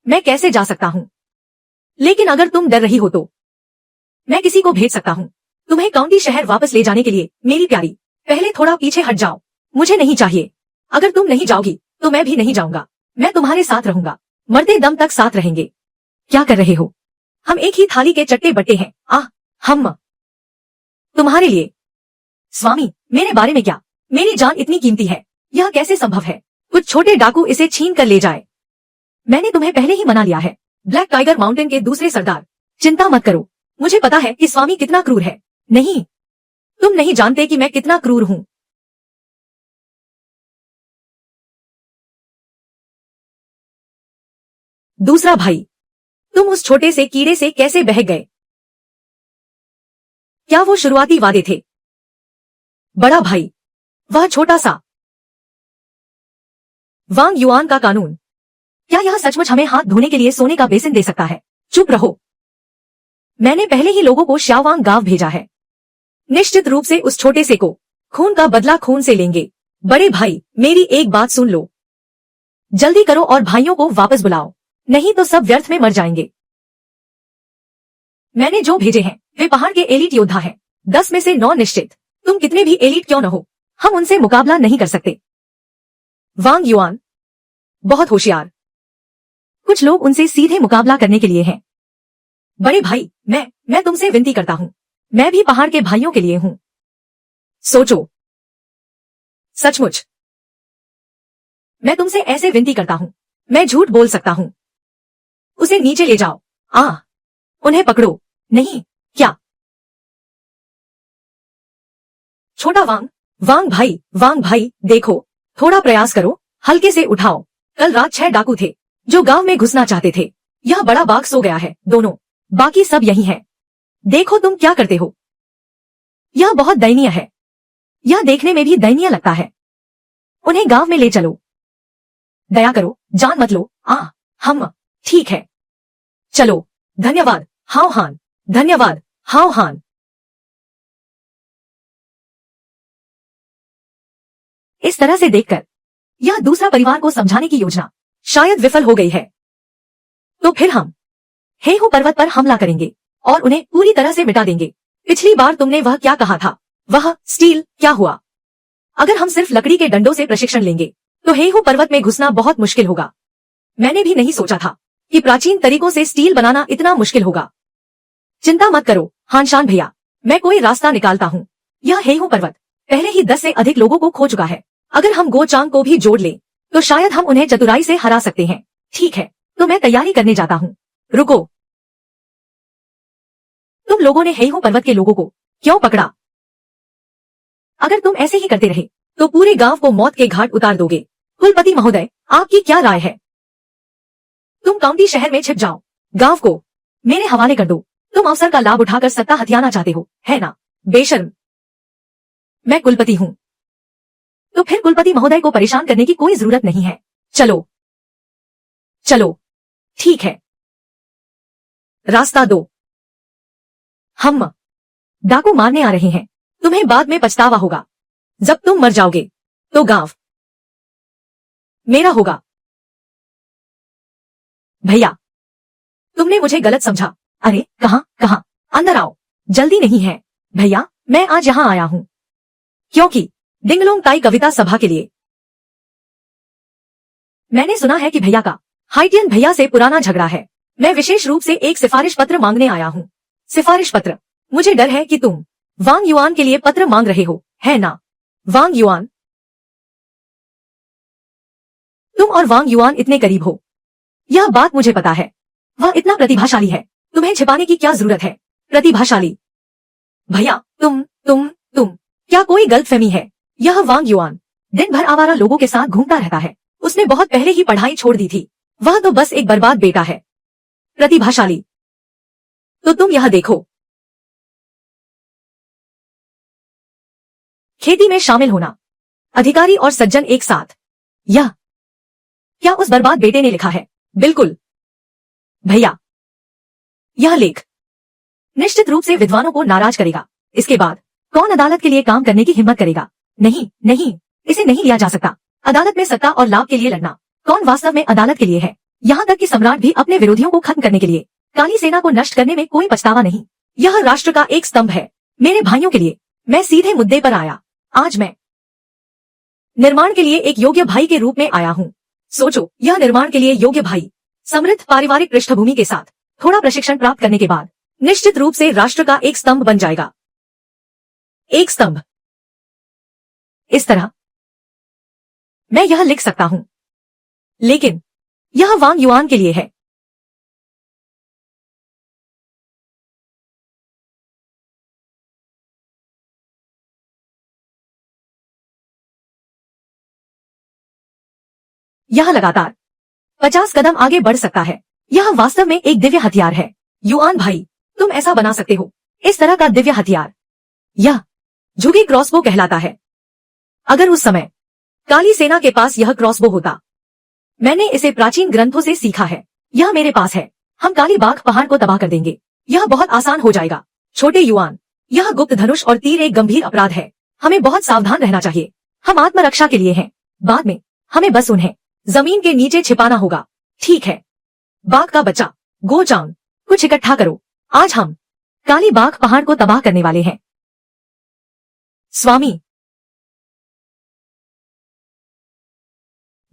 मैं कैसे जा सकता हूँ? लेकिन अगर तुम डर रही हो तो मैं किसी को भेज सकता हूँ तुम्हें काउंटी शहर वापस ले जाने के लिए। मेरी प्यारी, पहले थोड़ा पीछे हट जाओ। मुझे नहीं चाहिए। अगर तुम नहीं जाओगी तो मैं भी नहीं जाऊंगा। मैं तुम्हारे साथ रहूंगा, मरते दम तक साथ रहेंगे। क्या कर रहे हो? हम एक ही थाली के चट्टे बट्टे हैं। हम तुम्हारे लिए। स्वामी, मेरे बारे में क्या? मेरी जान इतनी कीमती है, यह कैसे संभव है? कुछ छोटे डाकू इसे छीन कर ले जाए। मैंने तुम्हें पहले ही मना लिया है। ब्लैक टाइगर माउंटेन के दूसरे सरदार, चिंता मत करो। मुझे पता है कि स्वामी कितना क्रूर है। नहीं, तुम नहीं जानते कि मैं कितना क्रूर हूँ। दूसरा भाई, तुम उस छोटे से कीड़े से कैसे बह गए? क्या वो शुरुआती वादे थे? बड़ा भाई, वह छोटा सा वांग युआन का कानून, क्या यह सचमुच हमें हाथ धोने के लिए सोने का बेसिन दे सकता है? चुप रहो। मैंने पहले ही लोगों को शाओवांग गांव भेजा है। निश्चित रूप से उस छोटे से को खून का बदला खून से लेंगे। बड़े भाई, मेरी एक बात सुन लो। जल्दी करो और भाइयों को वापस बुलाओ, नहीं तो सब व्यर्थ में मर जाएंगे। मैंने जो भेजे हैं वे पहाड़ के एलीट योद्धा हैं। 10 में से 9 निश्चित। तुम कितने भी एलीट क्यों न हो, हम उनसे मुकाबला नहीं कर सकते। वांग युआन बहुत होशियार। कुछ लोग उनसे सीधे मुकाबला करने के लिए हैं। बड़े भाई, मैं तुमसे विनती करता हूँ। मैं भी पहाड़ के भाइयों के लिए हूँ। सोचो, सचमुच मैं तुमसे ऐसे विनती करता हूँ। मैं झूठ बोल सकता हूँ। उसे नीचे ले जाओ। उन्हें पकड़ो। नहीं, क्या? छोटा वांग भाई, देखो, थोड़ा प्रयास करो, हल्के से उठाओ। कल रात 6 डाकू थे जो गांव में घुसना चाहते थे। यह बड़ा बाग सो गया है दोनों, बाकी सब यही हैं। देखो तुम क्या करते हो। यह बहुत दयनीय है। यह देखने में भी दयनीय लगता है। उन्हें गांव में ले चलो। दया करो, जान मत लो। हम ठीक है, चलो। धन्यवाद हाओ हान, धन्यवाद हाओ हान। इस तरह से देखकर यह दूसरा परिवार को समझाने की योजना शायद विफल हो गई है। तो फिर हम हेहू पर्वत पर हमला करेंगे और उन्हें पूरी तरह से मिटा देंगे। पिछली बार तुमने वह क्या कहा था, वह स्टील क्या हुआ? अगर हम सिर्फ लकड़ी के डंडों से प्रशिक्षण लेंगे तो हेहू पर्वत में घुसना बहुत मुश्किल होगा। मैंने भी नहीं सोचा था कि प्राचीन तरीकों से स्टील बनाना इतना मुश्किल होगा। चिंता मत करो हानशान भैया, मैं कोई रास्ता निकालता हूँ। यह हेहू पर्वत पहले ही 10 से अधिक लोगों को खो चुका है। अगर हम गो चांग को भी जोड़ लें तो शायद हम उन्हें चतुराई से हरा सकते हैं। ठीक है, तो मैं तैयारी करने जाता हूँ। रुको, तुम लोगों ने हेहू पर्वत के लोगों को क्यों पकड़ा? अगर तुम ऐसे ही करते रहे तो पूरे गांव को मौत के घाट उतार दोगे। कुलपति महोदय, आपकी क्या राय है? तुम काउंटी शहर में छिप जाओ, गांव को मेरे हवाले कर दो। तुम अवसर का लाभ उठाकर सत्ता हथियाना चाहते हो, है ना? बेशर्म। मैं कुलपति हूँ तो फिर कुलपति महोदय को परेशान करने की कोई जरूरत नहीं है। चलो चलो, ठीक है, रास्ता दो। हम डाकू मारने आ रहे हैं, तुम्हें बाद में पछतावा होगा। जब तुम मर जाओगे तो गांव मेरा होगा। भैया, तुमने मुझे गलत समझा। अरे कहां कहां, अंदर आओ, जल्दी नहीं है। भैया, मैं आज यहां आया हूं क्योंकि डिंगलोंग ताई कविता सभा के लिए। मैंने सुना है कि भैया का हाइटियन भैया से पुराना झगड़ा है। मैं विशेष रूप से एक सिफारिश पत्र मांगने आया हूँ। सिफारिश पत्र? मुझे डर है कि तुम वांग युआन के लिए पत्र मांग रहे हो, है ना? वांग युआन? तुम और वांग युआन इतने करीब हो, यह बात मुझे पता है। वह इतना प्रतिभाशाली है, तुम्हें छिपाने की क्या जरूरत है? प्रतिभाशाली? भैया, तुम क्या कोई गलतफहमी है? यह वांग युआन दिन भर आवारा लोगों के साथ घूमता रहता है। उसने बहुत पहले ही पढ़ाई छोड़ दी थी। वह तो बस एक बर्बाद बेटा है। प्रतिभाशाली? तो तुम यह देखो, खेती में शामिल होना, अधिकारी और सज्जन एक साथ। यह क्या उस बर्बाद बेटे ने लिखा है? बिल्कुल भैया, यह लेख निश्चित रूप से विद्वानों को नाराज करेगा। इसके बाद कौन अदालत के लिए काम करने की हिम्मत करेगा? नहीं नहीं, इसे नहीं लिया जा सकता। अदालत में सत्ता और लाभ के लिए लड़ना, कौन वास्तव में अदालत के लिए है? यहाँ तक कि सम्राट भी अपने विरोधियों को खत्म करने के लिए। काली सेना को नष्ट करने में कोई पछतावा नहीं। यह राष्ट्र का एक स्तंभ है। मेरे भाइयों के लिए मैं सीधे मुद्दे पर आया। आज मैं निर्माण के लिए एक योग्य भाई के रूप में आया हूँ। सोचो, यह निर्माण के लिए योग्य भाई समृद्ध पारिवारिक पृष्ठभूमि के साथ थोड़ा प्रशिक्षण प्राप्त करने के बाद निश्चित रूप से राष्ट्र का एक स्तंभ बन जाएगा। एक स्तंभ? इस तरह मैं यह लिख सकता हूं, लेकिन यह वांग युआन के लिए है। यह लगातार 50 कदम आगे बढ़ सकता है। यह वास्तव में एक दिव्य हथियार है। युआन भाई, तुम ऐसा बना सकते हो, इस तरह का दिव्य हथियार। यह झुकी क्रॉसबो कहलाता है। अगर उस समय काली सेना के पास यह क्रॉसबो होता। मैंने इसे प्राचीन ग्रंथों से सीखा है। यह मेरे पास है। हम काली बाघ पहाड़ को तबाह कर देंगे। यह बहुत आसान हो जाएगा। छोटे युआन, यह गुप्त धनुष और तीर एक गंभीर अपराध है। हमें बहुत सावधान रहना चाहिए। हम आत्मरक्षा के लिए हैं। बाद में हमें बस उन्हें जमीन के नीचे छिपाना होगा। ठीक है, बाघ का बच्चा गो चांग, कुछ इकट्ठा करो। आज हम काली बाघ पहाड़ को तबाह करने वाले हैं। स्वामी,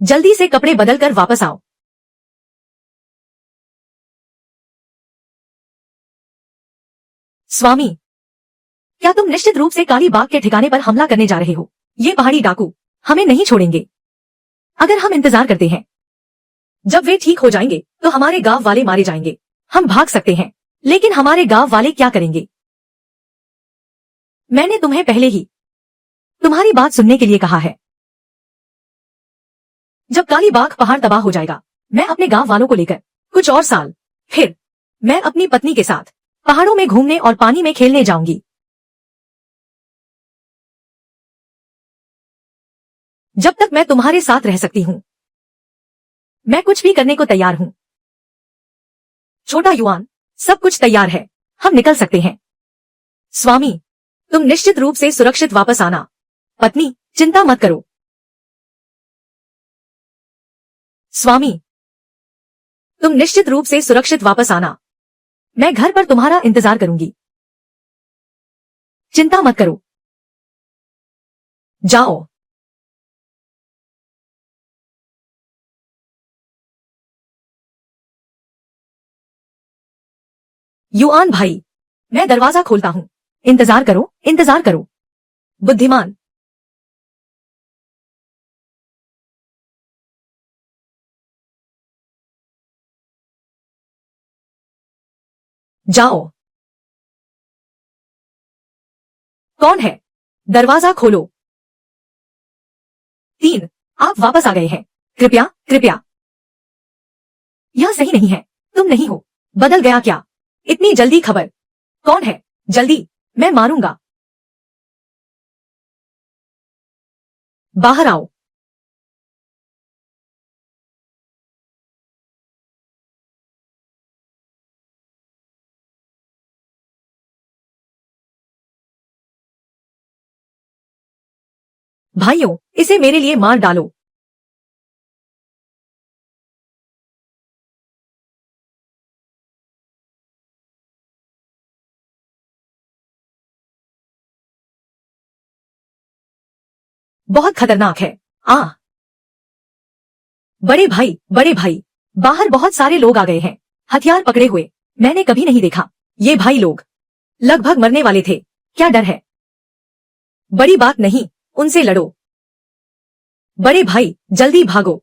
जल्दी से कपड़े बदलकर वापस आओ। स्वामी, क्या तुम निश्चित रूप से काली बाघ के ठिकाने पर हमला करने जा रहे हो? ये पहाड़ी डाकू हमें नहीं छोड़ेंगे। अगर हम इंतजार करते हैं, जब वे ठीक हो जाएंगे तो हमारे गांव वाले मारे जाएंगे। हम भाग सकते हैं, लेकिन हमारे गांव वाले क्या करेंगे? मैंने तुम्हें पहले ही तुम्हारी बात सुनने के लिए कहा है। जब काली बाघ पहाड़ तबाह हो जाएगा, मैं अपने गांव वालों को लेकर कुछ और साल फिर मैं अपनी पत्नी के साथ पहाड़ों में घूमने और पानी में खेलने जाऊंगी। जब तक मैं तुम्हारे साथ रह सकती हूँ, मैं कुछ भी करने को तैयार हूँ। छोटा युआन, सब कुछ तैयार है, हम निकल सकते हैं। स्वामी, तुम निश्चित रूप से सुरक्षित वापस आना। पत्नी, चिंता मत करो। स्वामी, तुम निश्चित रूप से सुरक्षित वापस आना। मैं घर पर तुम्हारा इंतजार करूंगी। चिंता मत करो, जाओ। युआन भाई, मैं दरवाजा खोलता हूं, इंतजार करो, इंतजार करो। बुद्धिमान, जाओ। कौन है? दरवाजा खोलो। 3, आप वापस आ गए हैं। कृपया कृपया। यह सही नहीं है, तुम नहीं हो। बदल गया क्या? इतनी जल्दी खबर? कौन है? जल्दी, मैं मारूंगा। बाहर आओ। भाइयों, इसे मेरे लिए मार डालो। बहुत खतरनाक है। आ, बड़े भाई, बाहर बहुत सारे लोग आ गए हैं, हथियार पकड़े हुए। मैंने कभी नहीं देखा। ये भाई लोग लगभग मरने वाले थे। क्या डर है? बड़ी बात नहीं, उनसे लड़ो। बड़े भाई, जल्दी भागो।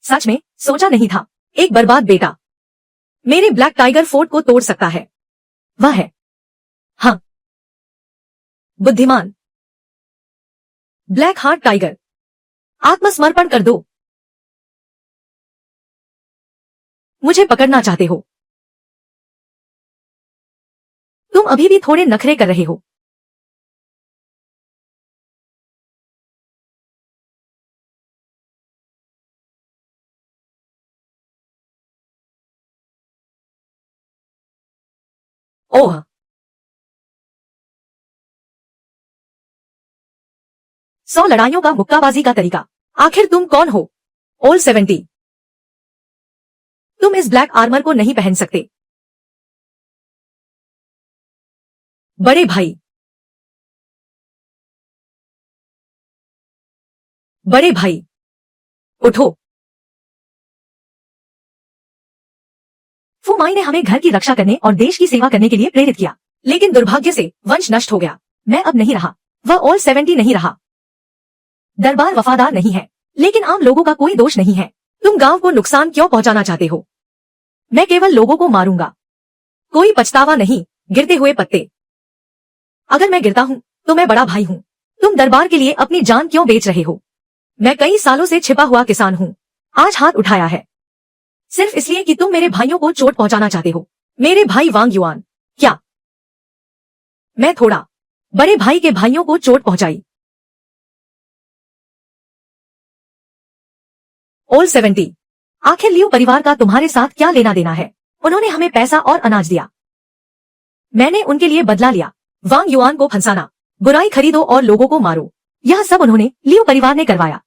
सच में, सोचा नहीं था। एक बर्बाद बेटा मेरे ब्लैक टाइगर फोर्ट को तोड़ सकता है। वह है। हाँ, बुद्धिमान। ब्लैक हार्ट टाइगर, आत्मसमर्पण कर दो। मुझे पकड़ना चाहते हो? तुम अभी भी थोड़े नखरे कर रहे हो। ओह, 100 लड़ाइयों का मुक्काबाजी का तरीका। आखिर तुम कौन हो? ओल 70, तुम इस ब्लैक आर्मर को नहीं पहन सकते। बड़े भाई, बड़े भाई, उठो। फुमाई ने हमें घर की रक्षा करने और देश की सेवा करने के लिए प्रेरित किया, लेकिन दुर्भाग्य से वंश नष्ट हो गया। मैं अब नहीं रहा, वह ओल 70 नहीं रहा। दरबार वफादार नहीं है, लेकिन आम लोगों का कोई दोष नहीं है। तुम गांव को नुकसान क्यों पहुंचाना चाहते हो? मैं केवल लोगों को मारूंगा, कोई पछतावा नहीं। गिरते हुए पत्ते। अगर मैं गिरता हूं तो मैं बड़ा भाई हूं। तुम दरबार के लिए अपनी जान क्यों बेच रहे हो? मैं कई सालों से छिपा हुआ किसान हूं, आज हाथ उठाया है सिर्फ इसलिए कि तुम मेरे भाइयों को चोट पहुंचाना चाहते हो। मेरे भाई वांग युआन, क्या मैं थोड़ा बड़े भाई के भाइयों को चोट पहुंचाई? ओल 70, आखिर लियो परिवार का तुम्हारे साथ क्या लेना देना है? उन्होंने हमें पैसा और अनाज दिया, मैंने उनके लिए बदला लिया। वांग युआन को फंसाना, बुराई खरीदो और लोगों को मारो, यह सब उन्होंने लियो परिवार ने करवाया।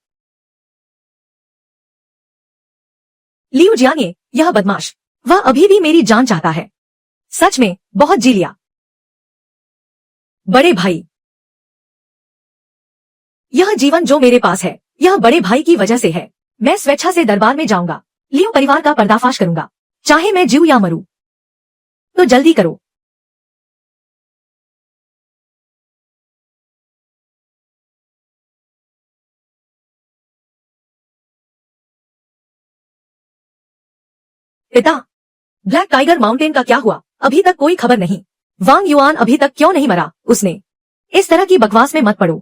लियो जियानिए, यह बदमाश, वह अभी भी मेरी जान चाहता है। सच में बहुत जी लिया। बड़े भाई, यह जीवन जो मेरे पास है, यह बड़े भाई की वजह से है। मैं स्वेच्छा से दरबार में जाऊंगा, लियो परिवार का पर्दाफाश करूंगा, चाहे मैं जीऊं या मरूं। तो जल्दी करो। पिता, ब्लैक टाइगर माउंटेन का क्या हुआ? अभी तक कोई खबर नहीं। वांग युआन अभी तक क्यों नहीं मरा? उसने इस तरह की बकवास में मत पड़ो।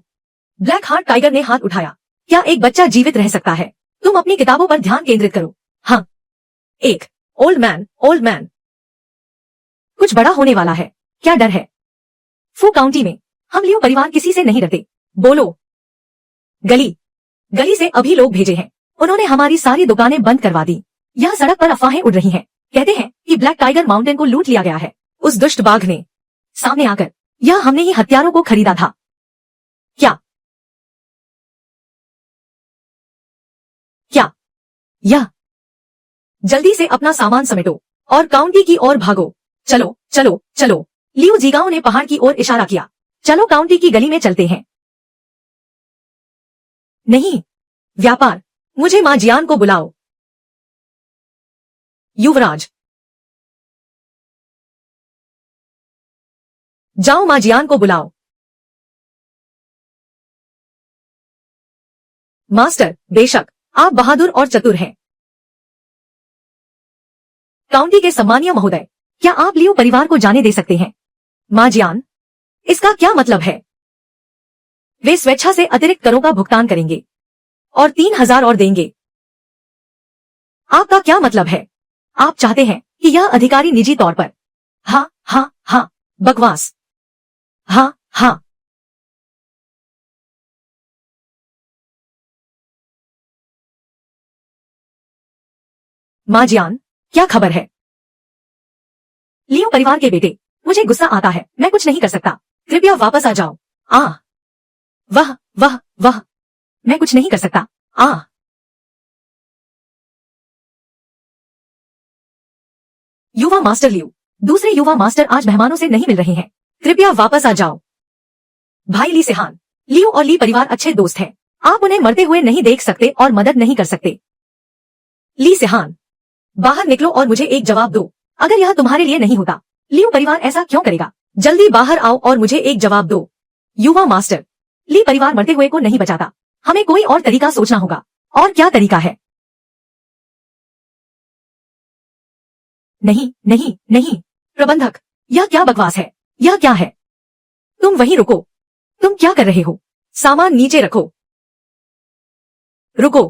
ब्लैक हार्ट टाइगर ने हाथ उठाया। क्या एक बच्चा जीवित रह सकता है? तुम अपनी किताबों पर ध्यान केंद्रित करो। हाँ, एक ओल्ड मैन, कुछ बड़ा होने वाला है। क्या डर है? फू काउंटी में हम लियो परिवार किसी से नहीं डरते। बोलो। गली गली से अभी लोग भेजे हैं, उन्होंने हमारी सारी दुकानें बंद करवा दी। यह सड़क पर अफवाहें उड़ रही हैं, कहते हैं कि ब्लैक टाइगर माउंटेन को लूट लिया गया है। उस दुष्ट बाघ ने सामने आकर, यह हमने ही हथियारों को खरीदा था। क्या क्या यह? जल्दी से अपना सामान समेटो और काउंटी की ओर भागो। चलो चलो चलो। लियू जीगाओ ने पहाड़ की ओर इशारा किया। चलो काउंटी की गली में चलते हैं। नहीं, व्यापार, मुझे मां जियान को बुलाओ। युवराज, जाओ मां जियान को बुलाओ। मास्टर, बेशक, आप बहादुर और चतुर हैं। काउंटी के सम्मानीय महोदय, क्या आप लियू परिवार को जाने दे सकते हैं? मां जियान, इसका क्या मतलब है? वे स्वेच्छा से अतिरिक्त करों का भुगतान करेंगे और 3,000 और देंगे। आपका क्या मतलब है? आप चाहते हैं कि यह अधिकारी निजी तौर पर? हाँ हाँ हाँ, बकवास। हाँ हाँ। मां जियान, क्या खबर है? लियो परिवार के बेटे, मुझे गुस्सा आता है, मैं कुछ नहीं कर सकता, कृपया वापस आ जाओ। वह वह वह, मैं कुछ नहीं कर सकता। युवा मास्टर लियू, दूसरे युवा मास्टर आज मेहमानों से नहीं मिल रहे हैं, कृपया वापस आ जाओ। भाई ली सेहान, लियू और ली परिवार अच्छे दोस्त हैं, आप उन्हें मरते हुए नहीं देख सकते और मदद नहीं कर सकते। ली सेहान, बाहर निकलो और मुझे एक जवाब दो। अगर यह तुम्हारे लिए नहीं होता, लियू परिवार ऐसा क्यों करेगा? जल्दी बाहर आओ और मुझे एक जवाब दो। युवा मास्टर, ली परिवार मरते हुए को नहीं बचाता, हमें कोई और तरीका सोचना होगा। और क्या तरीका है? नहीं नहीं नहीं, प्रबंधक, यह क्या बकवास है? यह क्या है? तुम वहीं रुको। तुम क्या कर रहे हो? सामान नीचे रखो। रुको,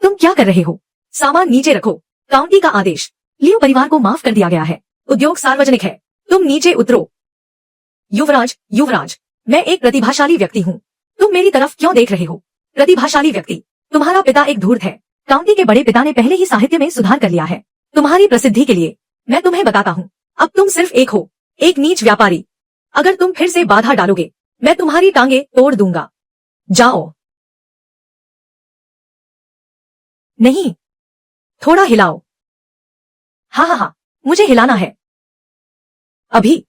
तुम क्या कर रहे हो? सामान नीचे रखो। काउंटी का आदेश, लियो परिवार को माफ कर दिया गया है, उद्योग सार्वजनिक है, तुम नीचे उतरो। युवराज, युवराज, मैं एक प्रतिभाशाली व्यक्ति हूँ, तुम मेरी तरफ क्यों देख रहे हो? प्रतिभाशाली व्यक्ति, तुम्हारा पिता एक धूर्त है, काउंटी के बड़े पिता ने पहले ही साहित्य में सुधार कर लिया है, तुम्हारी प्रसिद्धि के लिए। मैं तुम्हें बताता हूँ, अब तुम सिर्फ एक हो, एक नीच व्यापारी। अगर तुम फिर से बाधा डालोगे, मैं तुम्हारी टांगे तोड़ दूंगा। जाओ। नहीं, थोड़ा हिलाओ। हाँ हाँ हाँ, मुझे हिलाना है। अभी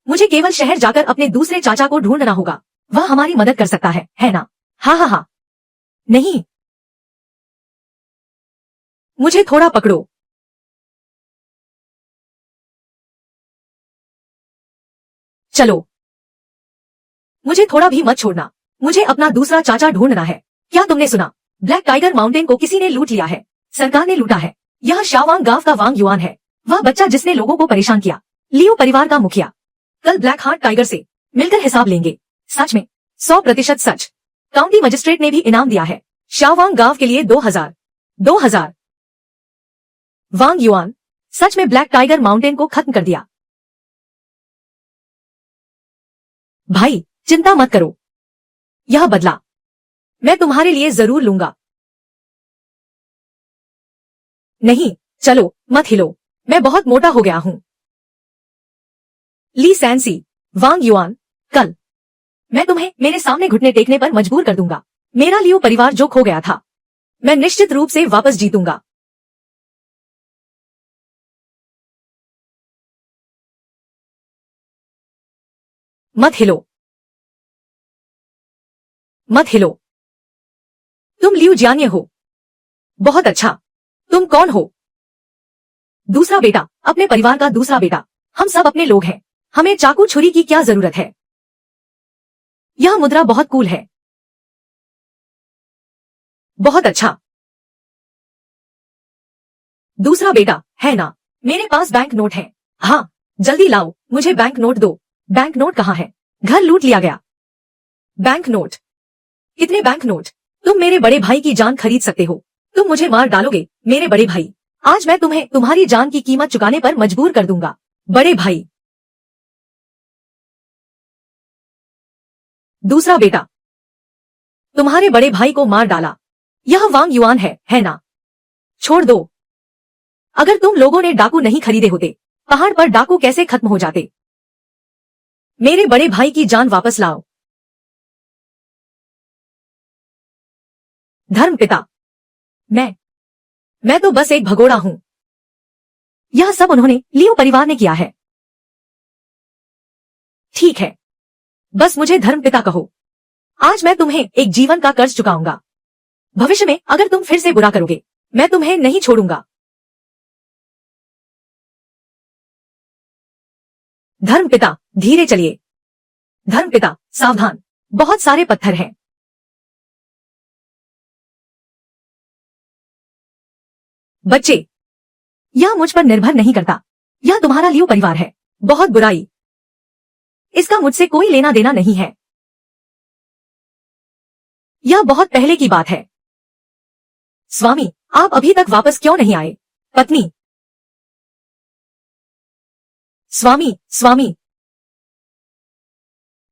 मुझे केवल शहर जाकर अपने दूसरे चाचा को ढूंढना होगा, वह हमारी मदद कर सकता है ना? हाँ हाँ हाँ। नहीं, मुझे थोड़ा पकड़ो। चलो, मुझे थोड़ा भी मत छोड़ना, मुझे अपना दूसरा चाचा ढूंढना है। क्या तुमने सुना? ब्लैक टाइगर माउंटेन को किसी ने लूट लिया है, सरकार ने लूटा है। यह शावांग गांव का वांग युआन है, वह बच्चा जिसने लोगों को परेशान किया, लियो परिवार का मुखिया। कल ब्लैक हार्ट टाइगर से मिलकर हिसाब लेंगे। सच में, 100% सच। काउंटी मजिस्ट्रेट ने भी इनाम दिया है, शावांग गांव के लिए 2,000। 2,000 वांग युआन, सच में ब्लैक टाइगर माउंटेन को खत्म कर दिया। भाई, चिंता मत करो, यह बदला मैं तुम्हारे लिए जरूर लूंगा। नहीं, चलो मत हिलो, मैं बहुत मोटा हो गया हूं। ली सैनसी, वांग युआन, कल मैं तुम्हें मेरे सामने घुटने टेकने पर मजबूर कर दूंगा। मेरा लियो परिवार जो खो गया था, मैं निश्चित रूप से वापस जीतूंगा। मत हिलो, मत हिलो। तुम लियू जियान्ये हो? बहुत अच्छा। तुम कौन हो? दूसरा बेटा, अपने परिवार का दूसरा बेटा। हम सब अपने लोग हैं, हमें चाकू छुरी की क्या जरूरत है? यह मुद्रा बहुत कूल है। बहुत अच्छा। दूसरा बेटा, है ना? मेरे पास बैंक नोट है। हाँ, जल्दी लाओ, मुझे बैंक नोट दो। बैंक नोट कहाँ है? घर लूट लिया गया। Bank note? कितने बैंक नोट? तुम मेरे बड़े भाई की जान खरीद सकते हो, तुम मुझे मार डालोगे मेरे बड़े भाई। आज मैं तुम्हें तुम्हारी जान की कीमत चुकाने पर मजबूर कर दूंगा। बड़े भाई। दूसरा बेटा, तुम्हारे बड़े भाई को मार डाला। यह वांग युआन है ना? छोड़ दो। अगर तुम लोगों ने डाकू नहीं खरीदे होते, पहाड़ पर डाकू कैसे खत्म हो जाते? मेरे बड़े भाई की जान वापस लाओ। धर्म पिता, मैं तो बस एक भगोड़ा हूं। यह सब उन्होंने लियो परिवार ने किया है। ठीक है, बस मुझे धर्मपिता कहो। आज मैं तुम्हें एक जीवन का कर्ज चुकाऊंगा। भविष्य में अगर तुम फिर से बुरा करोगे, मैं तुम्हें नहीं छोड़ूंगा। धर्मपिता, धीरे चलिए। धर्मपिता, सावधान, बहुत सारे पत्थर हैं। बच्चे, यह मुझ पर निर्भर नहीं करता। यह तुम्हारा लियो परिवार है। बहुत बुराई, इसका मुझसे कोई लेना देना नहीं है। यह बहुत पहले की बात है। स्वामी, आप अभी तक वापस क्यों नहीं आए? पत्नी, स्वामी, स्वामी,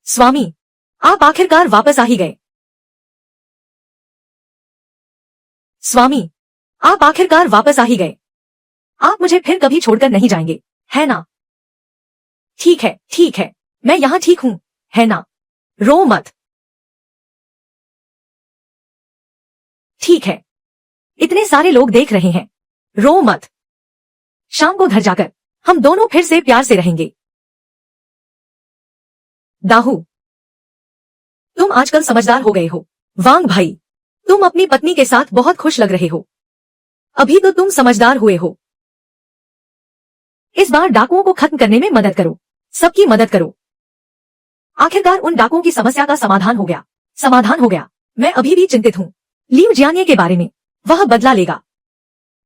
स्वामी, आप आखिरकार वापस आ ही गए। स्वामी, आप आखिरकार वापस आ ही गए। आप मुझे फिर कभी छोड़कर नहीं जाएंगे, है ना? ठीक है, ठीक है, मैं यहां ठीक हूं, है ना? रो मत। ठीक है, इतने सारे लोग देख रहे हैं, रो मत। शाम को घर जाकर हम दोनों फिर से प्यार से रहेंगे। दाहू, तुम आजकल समझदार हो गए हो। वांग भाई, तुम अपनी पत्नी के साथ बहुत खुश लग रहे हो। अभी तो तुम समझदार हुए हो। इस बार डाकुओं को खत्म करने में मदद करो, सबकी मदद करो। आखिरकार उन डाकुओं की समस्या का समाधान हो गया। समाधान हो गया। मैं अभी भी चिंतित हूँ लियू जियानिये के बारे में। वह बदला लेगा।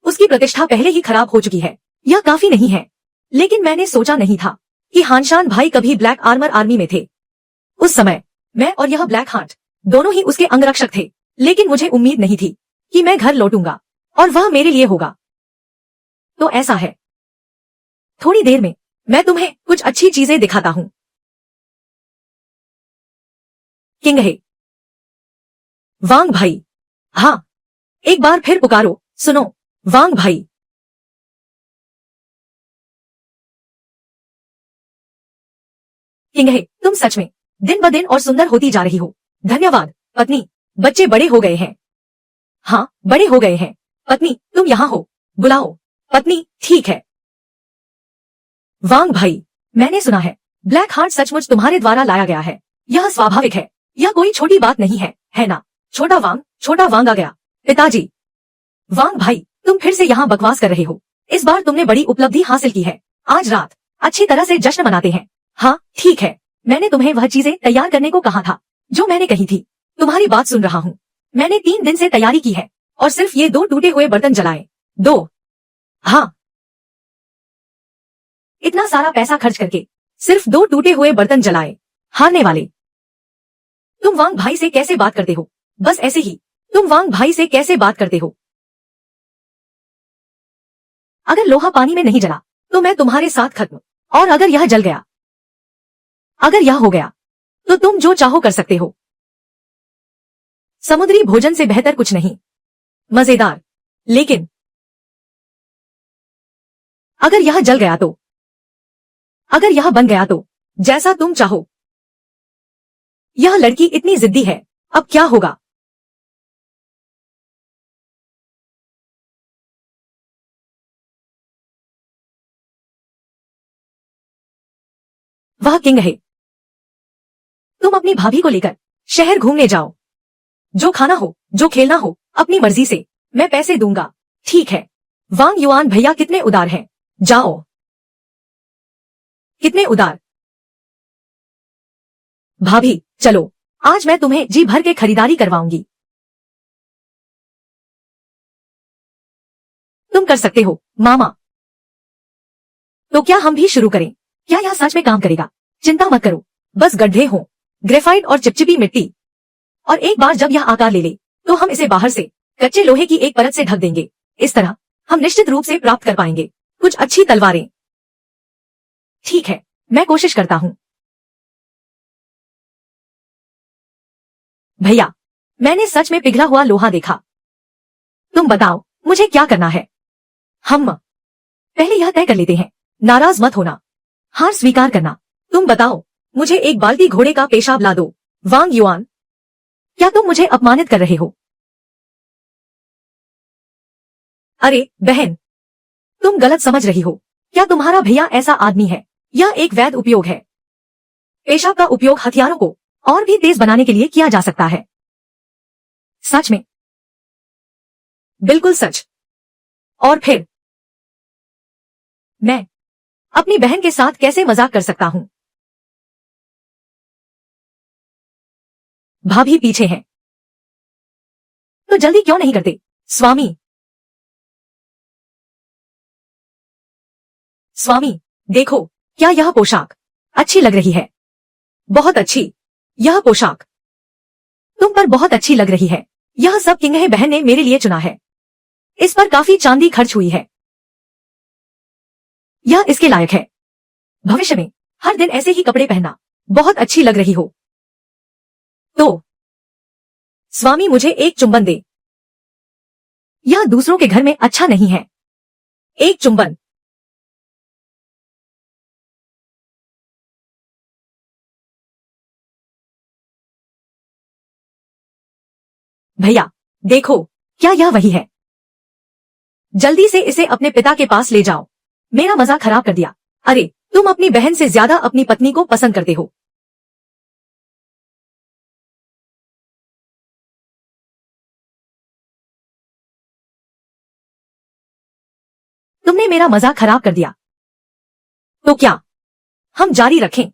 उसकी प्रतिष्ठा पहले ही खराब हो चुकी है। यह काफी नहीं है, लेकिन मैंने सोचा नहीं था कि हानशान भाई कभी ब्लैक आर्मर आर्मी में थे। उस समय मैं और यह ब्लैक हार्ट दोनों ही उसके अंगरक्षक थे, लेकिन मुझे उम्मीद नहीं थी कि मैं घर लौटूंगा और वह मेरे लिए होगा। तो ऐसा है। थोड़ी देर में मैं तुम्हें कुछ अच्छी चीजें दिखाता हूं। किंग है। वांग भाई, हाँ, एक बार फिर पुकारो। सुनो वांग भाई। किंग है, तुम सच में दिन ब दिन और सुंदर होती जा रही हो। धन्यवाद पत्नी। बच्चे बड़े हो गए हैं। हाँ, बड़े हो गए हैं। पत्नी, तुम यहाँ हो, बुलाओ। पत्नी, ठीक है। वांग भाई, मैंने सुना है ब्लैक हार्ट सचमुच तुम्हारे द्वारा लाया गया है। यह स्वाभाविक है, यह कोई छोटी बात नहीं है ना? छोटा वांग आ गया। पिताजी। वांग भाई, तुम फिर से यहाँ बकवास कर रहे हो। इस बार तुमने बड़ी उपलब्धि हासिल की है। आज रात अच्छी तरह से जश्न मनाते हैं। हाँ, ठीक है। मैंने तुम्हें वह चीजें तैयार करने को कहा था जो मैंने कही थी। तुम्हारी बात सुन रहा हूँ। मैंने 3 दिन से तैयारी की है और सिर्फ ये 2 टूटे हुए बर्तन जलाए। 2? हाँ, इतना सारा पैसा खर्च करके सिर्फ 2 टूटे हुए बर्तन जलाए। हारने वाले। तुम वांग भाई से कैसे बात करते हो? बस ऐसे ही तुम वांग भाई से कैसे बात करते हो? अगर लोहा पानी में नहीं जला तो मैं तुम्हारे साथ खत्म। और अगर यह जल गया, अगर यह हो गया, तो तुम जो चाहो कर सकते हो। समुद्री भोजन से बेहतर कुछ नहीं। मजेदार। लेकिन अगर यह जल गया तो, अगर यह बन गया तो, जैसा तुम चाहो। यह लड़की इतनी जिद्दी है, अब क्या होगा? वह किंग है। तुम अपनी भाभी को लेकर शहर घूमने जाओ। जो खाना हो, जो खेलना हो, अपनी मर्जी से। मैं पैसे दूंगा। ठीक है। वांग युआन भैया कितने उदार हैं। जाओ। कितने उदार। भाभी, चलो, आज मैं तुम्हें जी भर के खरीदारी करवाऊंगी। तुम कर सकते हो, मामा। तो क्या हम भी शुरू करें? क्या यह सच में काम करेगा? चिंता मत करो, बस गड्ढे हों, ग्रेफाइट और चिपचिपी मिट्टी। और एक बार जब यह आकार ले ले, तो हम इसे बाहर से कच्चे लोहे की एक परत से ढक देंगे। इस तरह हम निश्चित रूप से प्राप्त कर पाएंगे कुछ अच्छी तलवारें। ठीक है, मैं कोशिश करता हूँ। भैया, मैंने सच में पिघला हुआ लोहा देखा। तुम बताओ, मुझे क्या करना है? हम पहले यह तय कर लेते हैं। नाराज मत होना, हार स्वीकार करना। तुम बताओ, मुझे एक बाल्टी घोड़े का पेशाब ला दो। वांग युआन, क्या तुम मुझे अपमानित कर रहे हो? अरे बहन, तुम गलत समझ रही हो। क्या तुम्हारा भैया ऐसा आदमी है? यह एक वैध उपयोग है। पेशाब का उपयोग हथियारों को और भी तेज बनाने के लिए किया जा सकता है। सच में? बिल्कुल सच। और फिर मैं अपनी बहन के साथ कैसे मजाक कर सकता हूं? भाभी पीछे हैं, तो जल्दी क्यों नहीं करते? स्वामी, स्वामी, देखो, क्या यह पोशाक अच्छी लग रही है? बहुत अच्छी। यह पोशाक तुम पर बहुत अच्छी लग रही है। यह सब किंगह बहन ने मेरे लिए चुना है। इस पर काफी चांदी खर्च हुई है। यह इसके लायक है। भविष्य में हर दिन ऐसे ही कपड़े पहनना। बहुत अच्छी लग रही हो। तो स्वामी, मुझे एक चुंबन दे। यह दूसरों के घर में अच्छा नहीं है। एक चुंबन। भैया, देखो, क्या यह वही है? जल्दी से इसे अपने पिता के पास ले जाओ। मेरा मजाक खराब कर दिया। अरे, तुम अपनी बहन से ज्यादा अपनी पत्नी को पसंद करते हो। तुमने मेरा मजाक खराब कर दिया। तो क्या हम जारी रखें?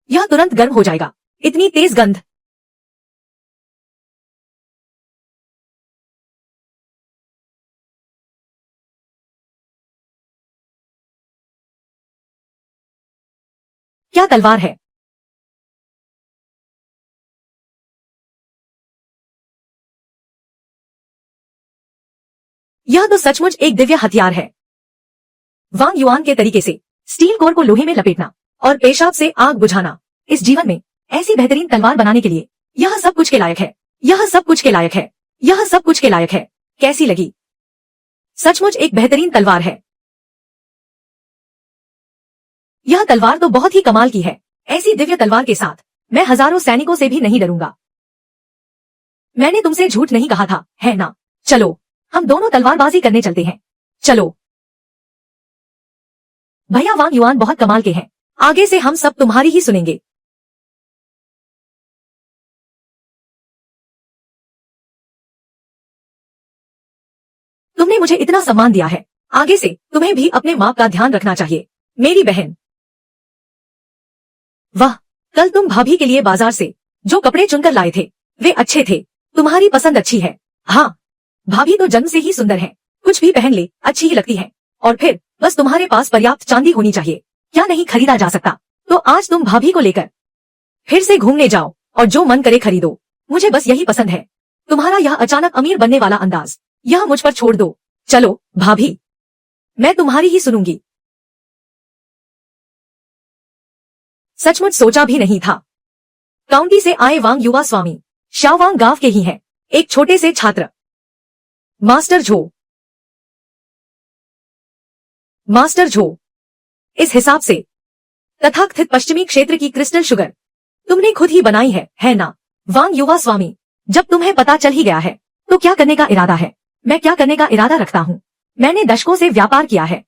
यह तुरंत गर्म हो जाएगा। इतनी तेज गंध। क्या तलवार है? यह तो सचमुच एक दिव्य हथियार है। वांग युआन के तरीके से स्टील कोर को लोहे में लपेटना और पेशाब से आग बुझाना। इस जीवन में ऐसी बेहतरीन तलवार बनाने के लिए यह सब कुछ के लायक है। यह सब कुछ के लायक है। यह सब कुछ के लायक है। कैसी लगी? सचमुच एक बेहतरीन तलवार है। यह तलवार तो बहुत ही कमाल की है। ऐसी दिव्य तलवार के साथ मैं हजारों सैनिकों से भी नहीं डरूंगा। मैंने तुमसे झूठ नहीं कहा था, है ना? चलो, हम दोनों तलवारबाजी करने चलते हैं। चलो। भैया, वांग युआन बहुत कमाल के हैं। आगे से हम सब तुम्हारी ही सुनेंगे। तुमने मुझे इतना सम्मान दिया है, आगे से तुम्हें भी अपने माँ का ध्यान रखना चाहिए, मेरी बहन। वाह, कल तुम भाभी के लिए बाजार से जो कपड़े चुनकर लाए थे वे अच्छे थे। तुम्हारी पसंद अच्छी है। हाँ, भाभी तो जन्म से ही सुंदर है। कुछ भी पहन ले अच्छी ही लगती है। और फिर बस तुम्हारे पास पर्याप्त चांदी होनी चाहिए। क्या नहीं खरीदा जा सकता? तो आज तुम भाभी को लेकर फिर से घूमने जाओ और जो मन करे खरीदो। मुझे बस यही पसंद है, तुम्हारा यह अचानक अमीर बनने वाला अंदाज। यह मुझ पर छोड़ दो। चलो भाभी, मैं तुम्हारी ही सुनूंगी। सचमुच सोचा भी नहीं था। काउंटी से आए वांग युवा स्वामी शाओवांग गांव के ही हैं। एक छोटे से छात्र। मास्टर झो, मास्टर झो, इस हिसाब से तथाकथित पश्चिमी क्षेत्र की क्रिस्टल शुगर तुमने खुद ही बनाई है ना? वांग युवा स्वामी, जब तुम्हें पता चल ही गया है तो क्या करने का इरादा है? मैं क्या करने का इरादा रखता हूँ? मैंने दशकों से व्यापार किया है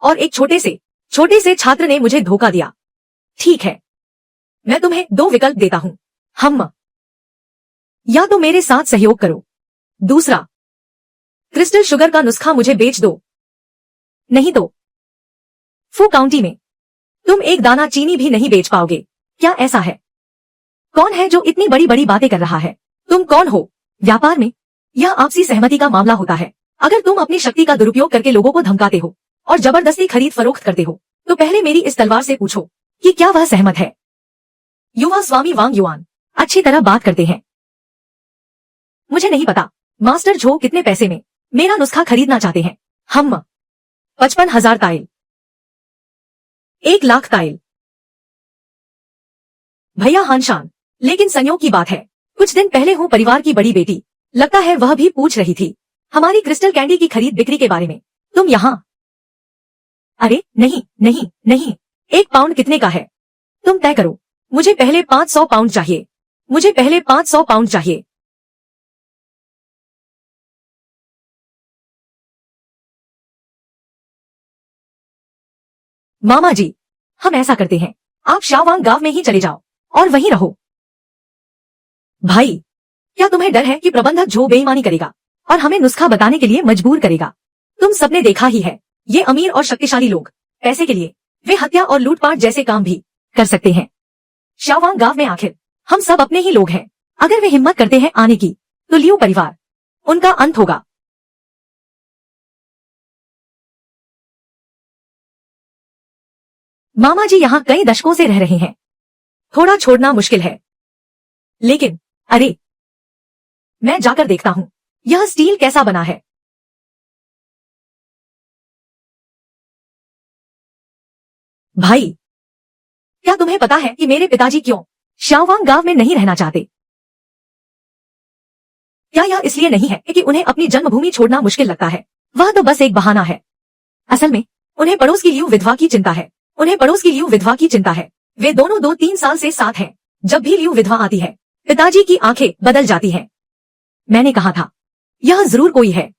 और एक छोटे से छात्र ने मुझे धोखा दिया। ठीक है, मैं तुम्हें दो विकल्प देता हूँ। हम या तो मेरे साथ सहयोग करो, दूसरा क्रिस्टल शुगर का नुस्खा मुझे बेच दो, नहीं तो फू काउंटी में तुम एक दाना चीनी भी नहीं बेच पाओगे। क्या ऐसा है? कौन है जो इतनी बड़ी बड़ी बातें कर रहा है? तुम कौन हो? व्यापार में यह आपसी सहमति का मामला होता है। अगर तुम अपनी शक्ति का दुरुपयोग करके लोगों को धमकाते हो और जबरदस्ती खरीद फरोख्त करते हो तो पहले मेरी इस तलवार से पूछो कि क्या वह सहमत है। युवा स्वामी वांग युआन अच्छी तरह बात करते हैं। मुझे नहीं पता मास्टर झो कितने पैसे में मेरा नुस्खा खरीदना चाहते हैं। हम 55,000 ताइल, 1,00,000 ताइल। भैया हानशान, लेकिन संयोग की बात है, कुछ दिन पहले हूँ परिवार की बड़ी बेटी, लगता है वह भी पूछ रही थी हमारी क्रिस्टल कैंडी की खरीद बिक्री के बारे में। तुम यहाँ? अरे नहीं नहीं नहीं, 1 पाउंड कितने का है? तुम तय करो। मुझे पहले 500 पाउंड चाहिए। मुझे पहले 500 पाउंड चाहिए। मामा जी, हम ऐसा करते हैं, आप शावांग गांव में ही चले जाओ और वहीं रहो। भाई, क्या तुम्हें डर है कि प्रबंधक जो बेईमानी करेगा और हमें नुस्खा बताने के लिए मजबूर करेगा? तुम सबने देखा ही है, ये अमीर और शक्तिशाली लोग पैसे के लिए वे हत्या और लूटपाट जैसे काम भी कर सकते हैं। शावांग गांव में आखिर हम सब अपने ही लोग हैं। अगर वे हिम्मत करते हैं आने की, तो लियू परिवार उनका अंत होगा। मामा जी यहाँ कई दशकों से रह रहे हैं, थोड़ा छोड़ना मुश्किल है। लेकिन अरे, मैं जाकर देखता हूँ यह स्टील कैसा बना है। भाई, क्या तुम्हें पता है कि मेरे पिताजी क्यों शाओवांग गांव में नहीं रहना चाहते? क्या यह इसलिए नहीं है कि उन्हें अपनी जन्मभूमि छोड़ना मुश्किल लगता है? वह तो बस एक बहाना है। असल में उन्हें पड़ोस की लियू विधवा की चिंता है। उन्हें पड़ोस की लियू विधवा की चिंता है। वे दोनों 2-3 साल से साथ हैं। जब भी लियू विधवा आती है, पिताजी की आंखें बदल जाती हैं। मैंने कहा था, यह जरूर कोई है।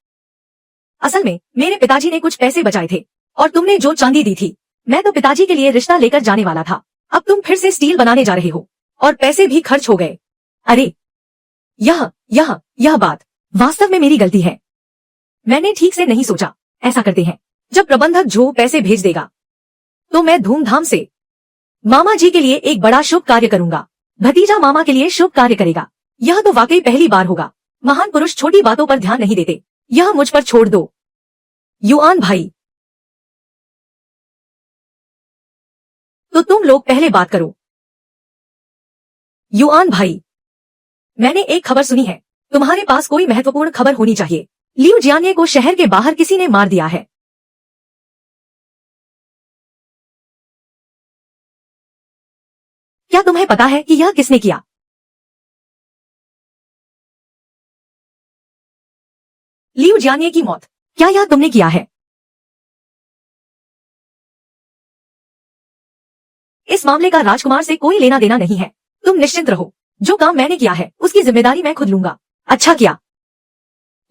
असल में मेरे पिताजी ने कुछ पैसे बचाए थे और तुमने जो चांदी दी थी, मैं तो पिताजी के लिए रिश्ता लेकर जाने वाला था। अब तुम फिर से स्टील बनाने जा रहे हो और पैसे भी खर्च हो गए। अरे, यह बात वास्तव में मेरी गलती है। मैंने ठीक से नहीं सोचा। ऐसा करते हैं, जब प्रबंधक जो पैसे भेज देगा, तो मैं धूमधाम से मामा जी के लिए एक बड़ा शुभ कार्य करूंगा। भतीजा मामा के लिए शुभ कार्य करेगा। यह तो वाकई पहली बार होगा। महान पुरुष छोटी बातों पर ध्यान नहीं देते। यह मुझ पर छोड़ दो। युआन भाई, तो तुम लोग पहले बात करो। युआन भाई, मैंने एक खबर सुनी है। तुम्हारे पास कोई महत्वपूर्ण खबर होनी चाहिए। लियू जियानिए को शहर के बाहर किसी ने मार दिया है। क्या तुम्हें पता है कि यह किसने किया? लियू जियानिए की मौत, क्या यह तुमने किया है? इस मामले का राजकुमार से कोई लेना देना नहीं है। तुम निश्चिंत रहो। जो काम मैंने किया है उसकी जिम्मेदारी मैं खुद लूंगा। अच्छा किया।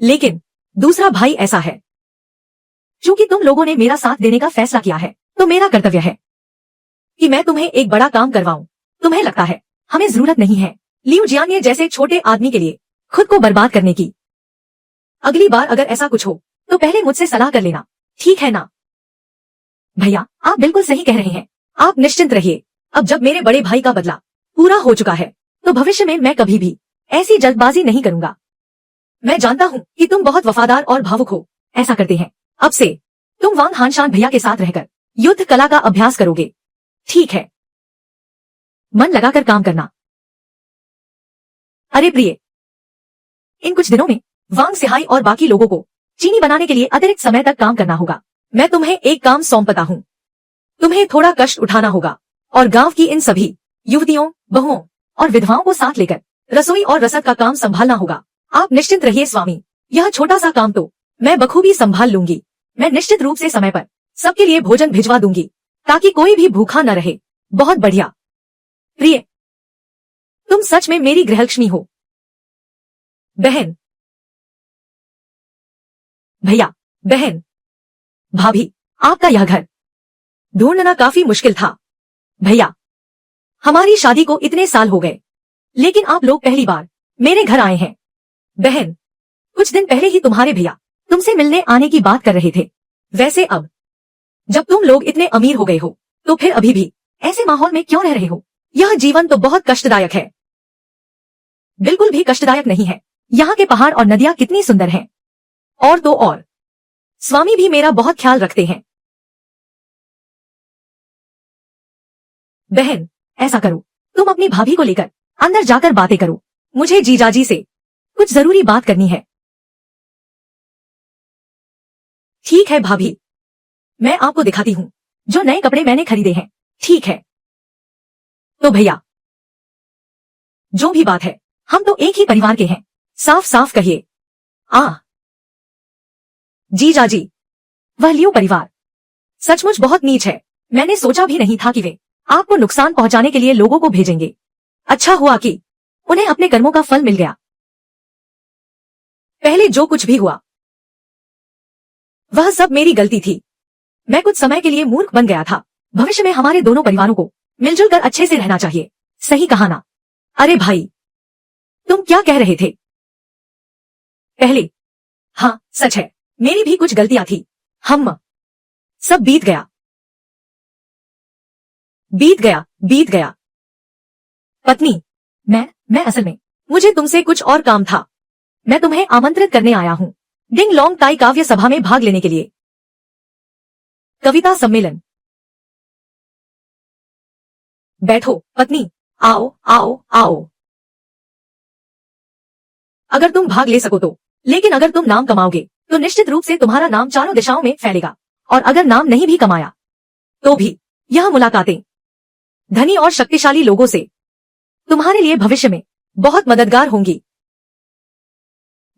लेकिन दूसरा भाई ऐसा है, चूंकि तुम लोगों ने मेरा साथ देने का फैसला किया है, तो मेरा कर्तव्य है कि मैं तुम्हें एक बड़ा काम करवाऊं। तुम्हें लगता है हमें जरूरत नहीं है लियू जियानिए जैसे छोटे आदमी के लिए खुद को बर्बाद करने की? अगली बार अगर ऐसा कुछ हो, तो पहले मुझसे सलाह कर लेना, ठीक है ना? भैया, आप बिल्कुल सही कह रहे हैं। आप निश्चिंत रहिए। अब जब मेरे बड़े भाई का बदला पूरा हो चुका है, तो भविष्य में मैं कभी भी ऐसी जल्दबाजी नहीं करूंगा। मैं जानता हूँ कि तुम बहुत वफादार और भावुक हो। ऐसा करते हैं, अब से तुम वांग हानशान भैया के साथ रहकर युद्ध कला का अभ्यास करोगे, ठीक है? मन लगाकर काम करना। अरे प्रिय, इन कुछ दिनों में वांग सिहाई और बाकी लोगों को चीनी बनाने के लिए अतिरिक्त समय तक काम करना होगा। मैं तुम्हें एक काम सौंपता हूँ। तुम्हें थोड़ा कष्ट उठाना होगा और गांव की इन सभी युवतियों, बहुओं और विधवाओं को साथ लेकर रसोई और रसद का काम संभालना होगा। आप निश्चिंत रहिए स्वामी, यह छोटा सा काम तो मैं बखूबी संभाल लूंगी। मैं निश्चित रूप से समय पर सबके लिए भोजन भिजवा दूंगी, ताकि कोई भी भूखा न रहे। बहुत बढ़िया प्रिय, तुम सच में मेरी गृहलक्ष्मी हो। बहन, भैया, बहन, भाभी, आपका यह घर ढूंढना काफी मुश्किल था। भैया, हमारी शादी को इतने साल हो गए, लेकिन आप लोग पहली बार मेरे घर आए हैं। बहन, कुछ दिन पहले ही तुम्हारे भैया तुमसे मिलने आने की बात कर रहे थे। वैसे अब जब तुम लोग इतने अमीर हो गए हो, तो फिर अभी भी ऐसे माहौल में क्यों रह रहे हो? यह जीवन तो बहुत कष्टदायक है। बिल्कुल भी कष्टदायक नहीं है। यहाँ के पहाड़ और नदियाँ कितनी सुंदर हैं। और तो और स्वामी भी मेरा बहुत ख्याल रखते हैं। बहन, ऐसा करो, तुम अपनी भाभी को लेकर अंदर जाकर बातें करो। मुझे जीजाजी से कुछ जरूरी बात करनी है। ठीक है भाभी, मैं आपको दिखाती हूँ जो नए कपड़े मैंने खरीदे हैं। ठीक है तो भैया, जो भी बात है, हम तो एक ही परिवार के हैं। साफ साफ कहिए। जीजाजी, वह लियो परिवार सचमुच बहुत नीच है। मैंने सोचा भी नहीं था कि वे आपको नुकसान पहुंचाने के लिए लोगों को भेजेंगे। अच्छा हुआ कि उन्हें अपने कर्मों का फल मिल गया। पहले जो कुछ भी हुआ वह सब मेरी गलती थी। मैं कुछ समय के लिए मूर्ख बन गया था। भविष्य में हमारे दोनों परिवारों को मिलजुल कर अच्छे से रहना चाहिए। सही कहा ना? अरे भाई, तुम क्या कह रहे थे पहले? हाँ, सच है, मेरी भी कुछ गलतियां थी। हम सब बीत गया, बीत गया, बीत गया। पत्नी, मैं असल में मुझे तुमसे कुछ और काम था। मैं तुम्हें आमंत्रित करने आया हूँ डिंग लॉन्ग ताई काव्य सभा में भाग लेने के लिए। कविता सम्मेलन। बैठो पत्नी, आओ आओ आओ। अगर तुम भाग ले सको तो, लेकिन अगर तुम नाम कमाओगे तो निश्चित रूप से तुम्हारा नाम चारों दिशाओं में फैलेगा। और अगर नाम नहीं भी कमाया तो भी यह मुलाकातें धनी और शक्तिशाली लोगों से तुम्हारे लिए भविष्य में बहुत मददगार होंगी।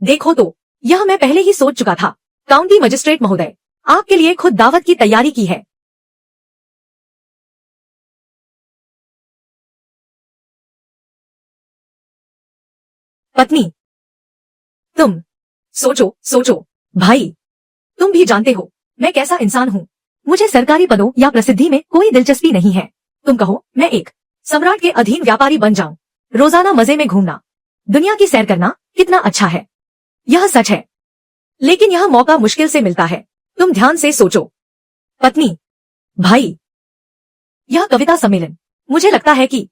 देखो तो, यह मैं पहले ही सोच चुका था। काउंटी मजिस्ट्रेट महोदय, आपके लिए खुद दावत की तैयारी की है। पत्नी, तुम सोचो सोचो। भाई, तुम भी जानते हो मैं कैसा इंसान हूँ। मुझे सरकारी पदों या प्रसिद्धि में कोई दिलचस्पी नहीं है। तुम कहो मैं एक सम्राट के अधीन व्यापारी बन जाऊं, रोजाना मजे में घूमना, दुनिया की सैर करना कितना अच्छा है। यह सच है, लेकिन यह मौका मुश्किल से मिलता है। तुम ध्यान से सोचो। पत्नी, भाई, यह कविता सम्मेलन, मुझे लगता है कि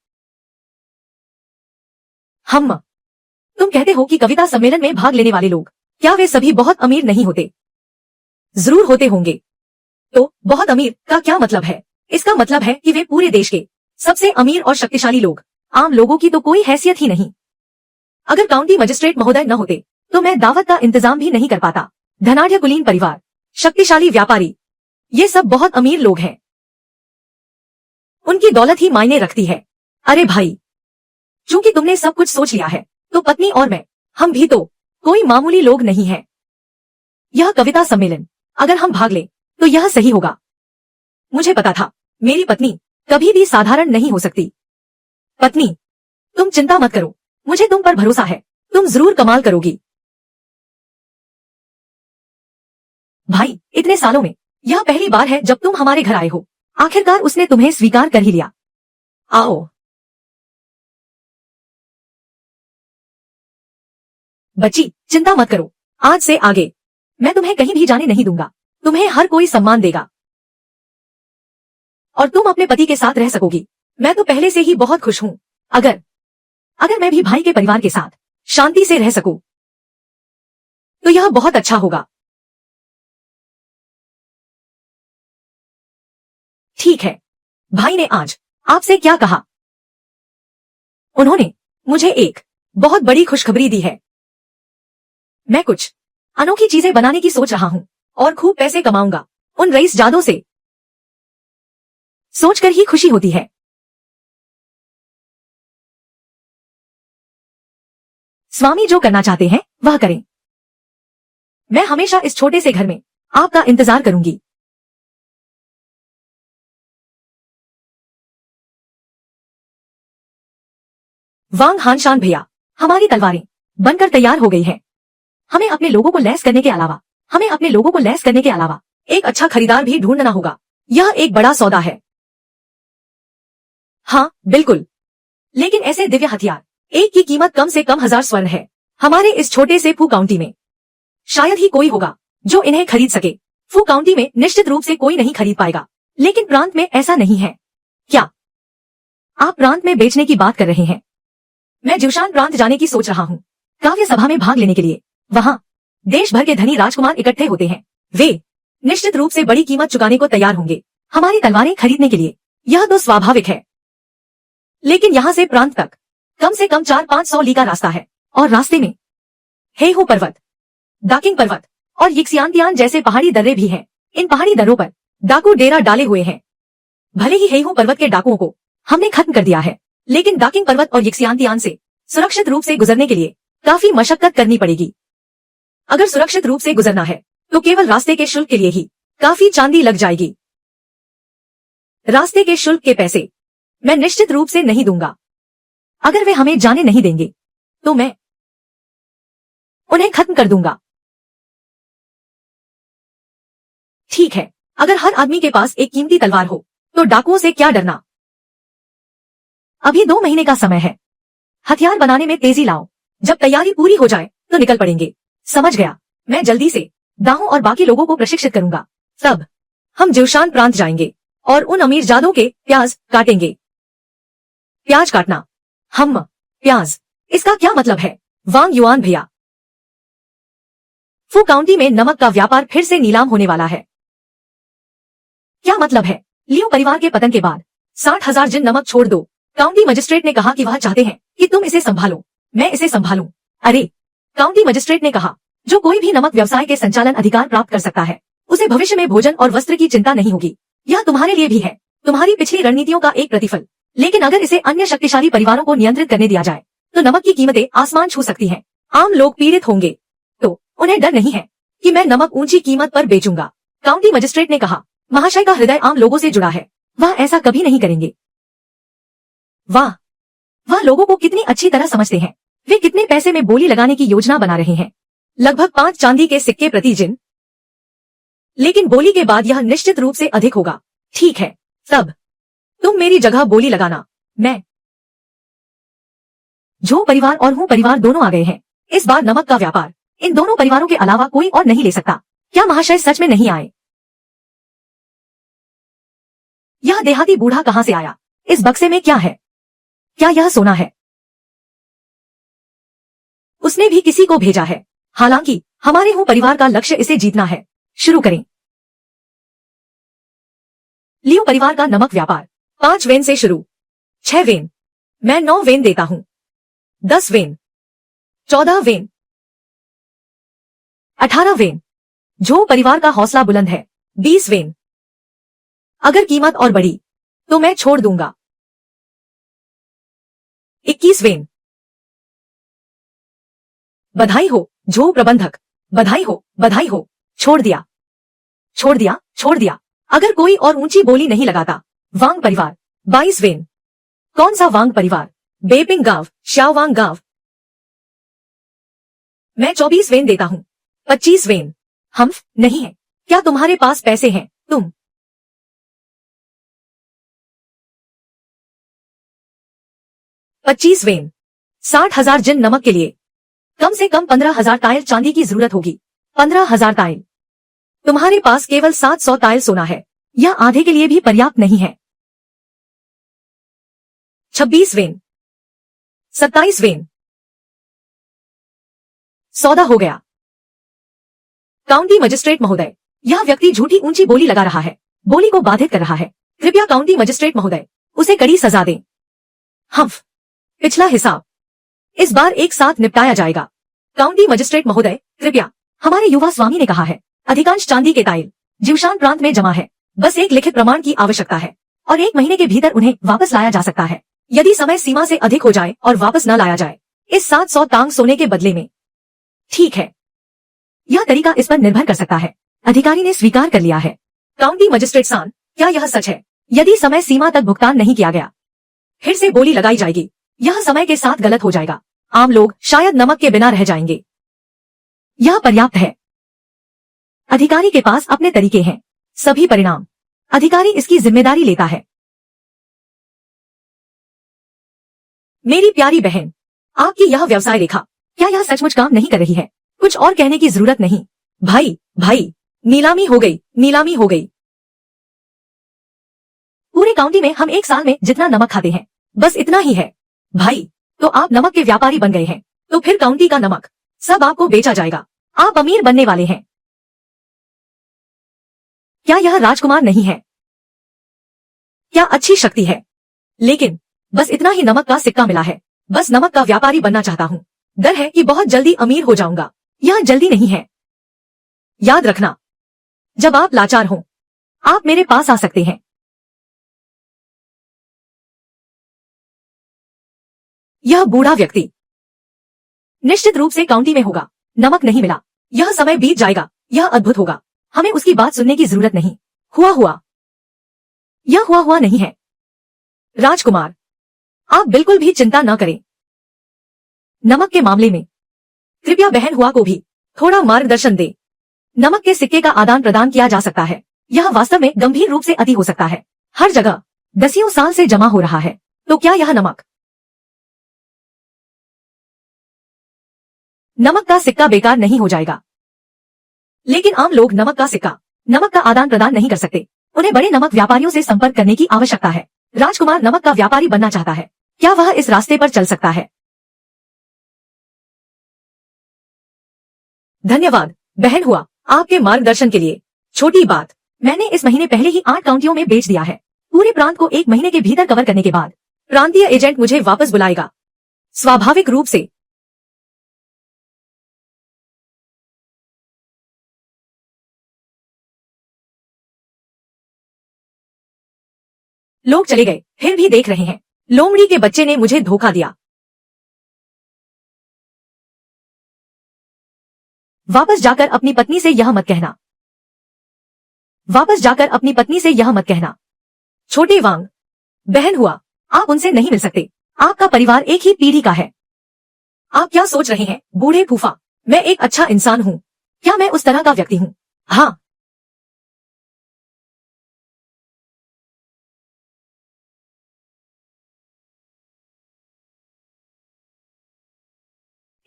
तुम कहते हो कि कविता सम्मेलन में भाग लेने वाले लोग, क्या वे सभी बहुत अमीर नहीं होते? जरूर होते होंगे। तो बहुत अमीर का क्या मतलब है? इसका मतलब है कि वे पूरे देश के सबसे अमीर और शक्तिशाली लोग। आम लोगों की तो कोई हैसियत ही नहीं। अगर काउंटी मजिस्ट्रेट महोदय न होते तो मैं दावत का इंतजाम भी नहीं कर पाता। धनाढ़ कुलीन परिवार, शक्तिशाली व्यापारी, ये सब बहुत अमीर लोग हैं। उनकी दौलत ही मायने रखती है। अरे भाई, चूंकि तुमने सब कुछ सोच लिया है तो पत्नी और मैं, हम भी तो कोई मामूली लोग नहीं हैं। यह कविता सम्मेलन, अगर हम भाग लें तो यह सही होगा। मुझे पता था मेरी पत्नी कभी भी साधारण नहीं हो सकती। पत्नी, तुम चिंता मत करो, मुझे तुम पर भरोसा है। तुम जरूर कमाल करोगी। भाई, इतने सालों में यह पहली बार है जब तुम हमारे घर आए हो। आखिरकार उसने तुम्हें स्वीकार कर ही लिया। आओ। बच्ची, चिंता मत करो, आज से आगे मैं तुम्हें कहीं भी जाने नहीं दूंगा। तुम्हें हर कोई सम्मान देगा और तुम अपने पति के साथ रह सकोगी। मैं तो पहले से ही बहुत खुश हूँ। अगर मैं भी भाई के परिवार के साथ शांति से रह सकूं तो यह बहुत अच्छा होगा। ठीक है, भाई ने आज आपसे क्या कहा? उन्होंने मुझे एक बहुत बड़ी खुशखबरी दी है। मैं कुछ अनोखी चीजें बनाने की सोच रहा हूँ और खूब पैसे कमाऊंगा। उन रईस जादों से सोचकर ही खुशी होती है। स्वामी जो करना चाहते हैं वह करें। मैं हमेशा इस छोटे से घर में आपका इंतजार करूंगी। वांग हानशान भैया, हमारी तलवारें बनकर तैयार हो गई हैं। हमें अपने लोगों को लैस करने के अलावा एक अच्छा खरीदार भी ढूंढना होगा। यह एक बड़ा सौदा है। हाँ बिल्कुल, लेकिन ऐसे दिव्य हथियार, एक की कीमत कम से कम 1000 स्वर्ण है। हमारे इस छोटे से फू काउंटी में शायद ही कोई होगा जो इन्हें खरीद सके। फू काउंटी में निश्चित रूप से कोई नहीं खरीद पाएगा, लेकिन प्रांत में ऐसा नहीं है। क्या आप प्रांत में बेचने की बात कर रहे हैं? मैं ज्यूशान प्रांत जाने की सोच रहा हूँ काव्य सभा में भाग लेने के लिए। वहाँ देश भर के धनी राजकुमार इकट्ठे होते हैं। वे निश्चित रूप से बड़ी कीमत चुकाने को तैयार होंगे हमारी तलवारें खरीदने के लिए। यह तो स्वाभाविक है, लेकिन यहाँ से प्रांत तक कम से कम 400-500 ली का रास्ता है और रास्ते में हेहो पर्वत, दाकिंग पर्वत और यिक्सियांतियान जैसे पहाड़ी दर्रे भी हैं। इन पहाड़ी दर्रों पर डाकू डेरा डाले हुए हैं। भले ही हेहो पर्वत के डाकुओं को हमने खत्म कर दिया है, लेकिन दाकिंग पर्वत और यिक्सियांतियान से सुरक्षित रूप से गुजरने के लिए काफी मशक्कत करनी पड़ेगी। अगर सुरक्षित रूप से गुजरना है तो केवल रास्ते के शुल्क के लिए ही काफी चांदी लग जाएगी। रास्ते के शुल्क के पैसे मैं निश्चित रूप से नहीं दूंगा। अगर वे हमें जाने नहीं देंगे तो मैं उन्हें खत्म कर दूंगा। ठीक है, अगर हर आदमी के पास एक कीमती तलवार हो तो डाकुओं से क्या डरना। अभी 2 महीने का समय है। हथियार बनाने में तेजी लाओ। जब तैयारी पूरी हो जाए तो निकल पड़ेंगे। समझ गया। मैं जल्दी से दाहों और बाकी लोगों को प्रशिक्षित करूंगा। तब हम जिवशान प्रांत जाएंगे और उन अमीर जादों के प्याज काटेंगे। प्याज काटना। हम प्याज, इसका क्या मतलब है? वांग युआन भैया, फू काउंटी में नमक का व्यापार फिर से नीलाम होने वाला है। क्या मतलब है? लियो परिवार के पतन के बाद 60,000 जिन नमक छोड़ दो। काउंटी मजिस्ट्रेट ने कहा कि वह चाहते हैं कि तुम इसे संभालो। मैं इसे संभालूं? अरे, काउंटी मजिस्ट्रेट ने कहा जो कोई भी नमक व्यवसाय के संचालन अधिकार प्राप्त कर सकता है उसे भविष्य में भोजन और वस्त्र की चिंता नहीं होगी। यह तुम्हारे लिए भी है, तुम्हारी पिछली रणनीतियों का एक प्रतिफल। लेकिन अगर इसे अन्य शक्तिशाली परिवारों को नियंत्रित करने दिया जाए तो नमक की कीमतें आसमान छू सकती हैं। आम लोग पीड़ित होंगे। तो उन्हें डर नहीं है कि मैं नमक ऊंची कीमत पर बेचूंगा। काउंटी मजिस्ट्रेट ने कहा महाशय का हृदय आम लोगों से जुड़ा है, वह ऐसा कभी नहीं करेंगे। वाह, वह लोगों को कितनी अच्छी तरह समझते हैं। वे कितने पैसे में बोली लगाने की योजना बना रहे हैं। लगभग 5 चांदी के सिक्के प्रति जिन। लेकिन बोली के बाद यह निश्चित रूप से अधिक होगा। ठीक है, तब तुम मेरी जगह बोली लगाना। मैं जो परिवार और हूँ परिवार दोनों आ गए हैं। इस बार नमक का व्यापार इन दोनों परिवारों के अलावा कोई और नहीं ले सकता। क्या महाशय सच में नहीं आए? यह देहाती बूढ़ा कहां से आया? इस बक्से में क्या है? क्या यह सोना है? उसने भी किसी को भेजा है। हालांकि हमारे हूँ परिवार का लक्ष्य इसे जीतना है। शुरू करें। लियो परिवार का नमक व्यापार 5 वेन से शुरू। 6 वेन। मैं 9 वेन देता हूं। 10 वेन। 14 वेन। 18 वेन। जो परिवार का हौसला बुलंद है। 20 वेन। अगर कीमत और बढ़ी तो मैं छोड़ दूंगा। 21 वेन। बधाई हो जो प्रबंधक, बधाई हो, बधाई हो। छोड़ दिया, छोड़ दिया, छोड़ दिया। अगर कोई और ऊंची बोली नहीं लगाता। वांग परिवार 22 वेन। कौन सा वांग परिवार? बेपिंग गांव, श्याओवांग गांव। मैं 24 वेन देता हूं। 25 वेन। हम्फ, नहीं है। क्या तुम्हारे पास पैसे हैं? तुम 25 वेन। 60,000 जिन नमक के लिए कम से कम 15,000 टाइल चांदी की जरूरत होगी। 15,000 टाइल। तुम्हारे पास केवल 700 टाइल सोना है। यह आधे के लिए भी पर्याप्त नहीं है। 26 वेन। 27 वेन। सौदा हो गया। काउंटी मजिस्ट्रेट महोदय, यह व्यक्ति झूठी ऊंची बोली लगा रहा है, बोली को बाधित कर रहा है। कृपया काउंटी मजिस्ट्रेट महोदय उसे कड़ी सजा दें। हम्फ, पिछला हिसाब इस बार एक साथ निपटाया जाएगा। काउंटी मजिस्ट्रेट महोदय कृपया, हमारे युवा स्वामी ने कहा है अधिकांश चांदी के टाइल जिवशान प्रांत में जमा है। बस एक लिखित प्रमाण की आवश्यकता है और 1 महीने के भीतर उन्हें वापस लाया जा सकता है। यदि समय सीमा से अधिक हो जाए और वापस न लाया जाए इस 700 तांग सोने के बदले में। ठीक है, यह तरीका इस पर निर्भर कर सकता है। अधिकारी ने स्वीकार कर लिया है। काउंटी मजिस्ट्रेट सान, क्या यह सच है? यदि समय सीमा तक भुगतान नहीं किया गया फिर से बोली लगाई जाएगी। यह समय के साथ गलत हो जाएगा। आम लोग शायद नमक के बिना रह जाएंगे। यह पर्याप्त है। अधिकारी के पास अपने तरीके हैं। सभी परिणाम अधिकारी इसकी जिम्मेदारी लेता है। मेरी प्यारी बहन, आपकी यह व्यवसाय रेखा क्या यह सचमुच काम नहीं कर रही है? कुछ और कहने की जरूरत नहीं। भाई, नीलामी हो गई, नीलामी हो गई। पूरे काउंटी में हम एक साल में जितना नमक खाते हैं बस इतना ही है। भाई, तो आप नमक के व्यापारी बन गए हैं। तो फिर काउंटी का नमक सब आपको बेचा जाएगा। आप अमीर बनने वाले हैं। क्या यह राजकुमार नहीं है? क्या अच्छी शक्ति है? लेकिन बस इतना ही नमक का सिक्का मिला है। बस नमक का व्यापारी बनना चाहता हूँ। डर है कि बहुत जल्दी अमीर हो जाऊंगा। यह जल्दी नहीं है। याद रखना, जब आप लाचार हो आप मेरे पास आ सकते हैं। यह बूढ़ा व्यक्ति निश्चित रूप से काउंटी में होगा। नमक नहीं मिला। यह समय बीत जाएगा। यह अद्भुत होगा। हमें उसकी बात सुनने की जरूरत नहीं। हुआ हुआ, यह हुआ हुआ नहीं है। राजकुमार, आप बिल्कुल भी चिंता न करें। नमक के मामले में कृपया बहन हुआ को भी थोड़ा मार्गदर्शन दे। नमक के सिक्के का आदान प्रदान किया जा सकता है। यह वास्तव में गंभीर रूप से अति हो सकता है। हर जगह दसियों साल से जमा हो रहा है। तो क्या यह नमक का सिक्का बेकार नहीं हो जाएगा? लेकिन आम लोग नमक का आदान प्रदान नहीं कर सकते। उन्हें बड़े नमक व्यापारियों से संपर्क करने की आवश्यकता है। राजकुमार नमक का व्यापारी बनना चाहता है। क्या वह इस रास्ते पर चल सकता है? धन्यवाद बहन हुआ आपके मार्गदर्शन के लिए। छोटी बात, मैंने इस महीने पहले ही 8 काउंटियों में बेच दिया है। पूरे प्रांत को 1 महीने के भीतर कवर करने के बाद प्रांतीय एजेंट मुझे वापस बुलाएगा। स्वाभाविक रूप से। लोग चले गए, फिर भी देख रहे हैं। लोमड़ी के बच्चे ने मुझे धोखा दिया। वापस जाकर अपनी पत्नी से यह मत कहना। वापस जाकर अपनी पत्नी से यह मत कहना। छोटे वांग, बहन हुआ, आप उनसे नहीं मिल सकते। आपका परिवार एक ही पीढ़ी का है। आप क्या सोच रहे हैं बूढ़े फूफा? मैं एक अच्छा इंसान हूँ। क्या मैं उस तरह का व्यक्ति हूँ? हाँ।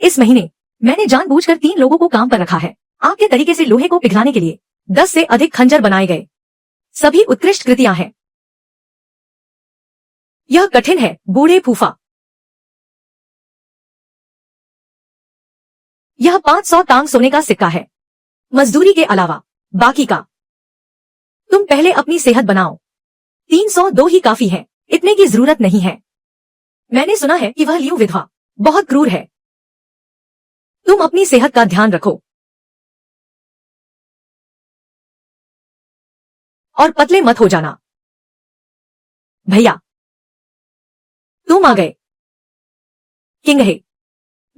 इस महीने मैंने जानबूझकर 3 लोगों को काम पर रखा है। आपके तरीके से लोहे को पिघलाने के लिए 10 से अधिक खंजर बनाए गए। सभी उत्कृष्ट कृतियां हैं। यह कठिन है बूढ़े फूफा। यह 500 टांग सोने का सिक्का है, मजदूरी के अलावा बाकी का। तुम पहले अपनी सेहत बनाओ। 302 ही काफी है, इतने की जरूरत नहीं है। मैंने सुना है कि वह लियू विधवा बहुत क्रूर है। तुम अपनी सेहत का ध्यान रखो और पतले मत हो जाना। भैया, तुम आ गए। किंग है,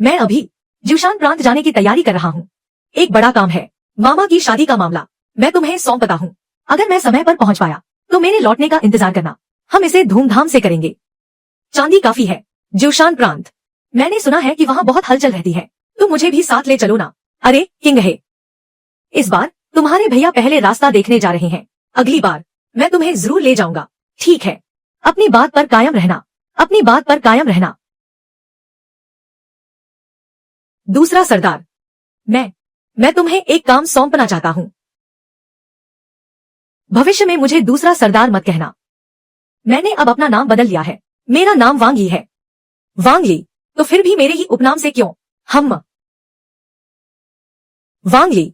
मैं अभी ज्यूशान प्रांत जाने की तैयारी कर रहा हूँ। एक बड़ा काम है, मामा की शादी का मामला। मैं तुम्हें सौंपता हूँ। अगर मैं समय पर पहुंच पाया तो मेरे लौटने का इंतजार करना। हम इसे धूमधाम से करेंगे। चांदी काफी है ज्यूशान प्रांत। मैंने सुना है कि वहाँ बहुत हलचल रहती है। तुम मुझे भी साथ ले चलो ना। अरे किंग है, इस बार तुम्हारे भैया पहले रास्ता देखने जा रहे हैं। अगली बार मैं तुम्हें जरूर ले जाऊंगा। ठीक है, अपनी बात पर कायम रहना। अपनी बात पर कायम रहना। दूसरा सरदार, मैं तुम्हें एक काम सौंपना चाहता हूँ। भविष्य में मुझे दूसरा सरदार मत कहना। मैंने अब अपना नाम बदल लिया है। मेरा नाम वांग यी है। वांग ली? तो फिर भी मेरे ही उपनाम से क्यों? हम वांग ली।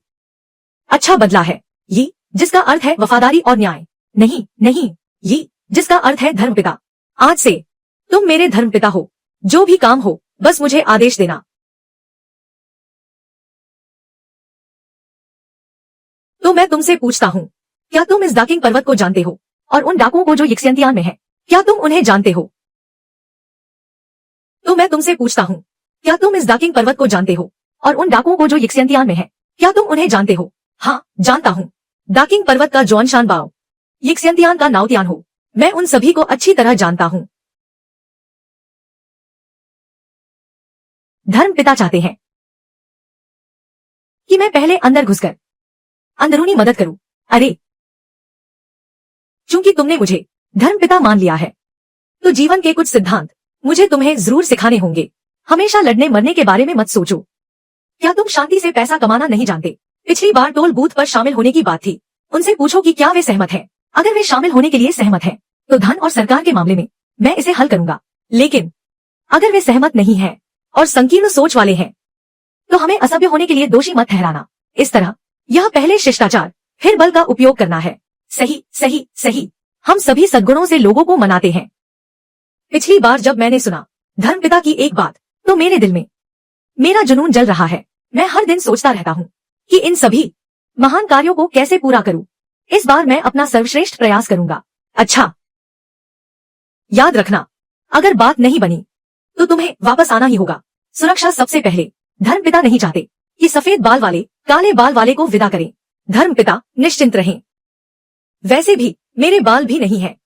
अच्छा बदला है। यी जिसका अर्थ है वफादारी और न्याय। नहीं नहीं, यी जिसका अर्थ है धर्मपिता। आज से तुम मेरे धर्मपिता हो। जो भी काम हो बस मुझे आदेश देना। तो मैं तुमसे पूछता हूँ, क्या तुम इस डाकिंग पर्वत को जानते हो और उन डाकुओं को जो यिक्सियंतियान में है? क्या तुम उन्हें जानते हो? तो मैं तुमसे पूछता हूँ, क्या तुम इस डाकिंग पर्वत को जानते हो और उन डाकुओं को जो यिक्सियंतियान में है? क्या तुम उन्हें जानते हो? हाँ, जानता हूँ। डाकिंग पर्वत का जॉनशान बाओ, यिक्सियंतियान का नाउतियान हो। मैं उन सभी को अच्छी तरह जानता हूँ। धर्म पिता चाहते हैं कि मैं पहले अंदर घुसकर अंदरूनी मदद करूं। अरे, चूंकि तुमने मुझे धर्म पिता मान लिया है तो जीवन के कुछ सिद्धांत मुझे तुम्हें जरूर सिखाने होंगे। हमेशा लड़ने मरने के बारे में मत सोचो। क्या तुम शांति से पैसा कमाना नहीं जानते? पिछली बार टोल बूथ पर शामिल होने की बात थी। उनसे पूछो कि क्या वे सहमत हैं। अगर वे शामिल होने के लिए सहमत हैं, तो धन और सरकार के मामले में मैं इसे हल करूंगा। लेकिन अगर वे सहमत नहीं हैं और संकीर्ण सोच वाले हैं, तो हमें असभ्य होने के लिए दोषी मत ठहराना। इस तरह यह पहले शिष्टाचार फिर बल का उपयोग करना है। सही सही सही। हम सभी सद्गुणों से लोगों को मनाते हैं। पिछली बार जब मैंने सुना धर्मपिता की एक बात, तो मेरे दिल में मेरा जुनून जल रहा है। मैं हर दिन सोचता रहता हूँ कि इन सभी महान कार्यों को कैसे पूरा करूं। इस बार मैं अपना सर्वश्रेष्ठ प्रयास करूंगा। अच्छा, याद रखना, अगर बात नहीं बनी तो तुम्हें वापस आना ही होगा। सुरक्षा सबसे पहले। धर्मपिता नहीं चाहते कि सफेद बाल वाले काले बाल वाले को विदा करें। धर्मपिता निश्चिंत रहें। वैसे भी मेरे बाल भी नहीं है।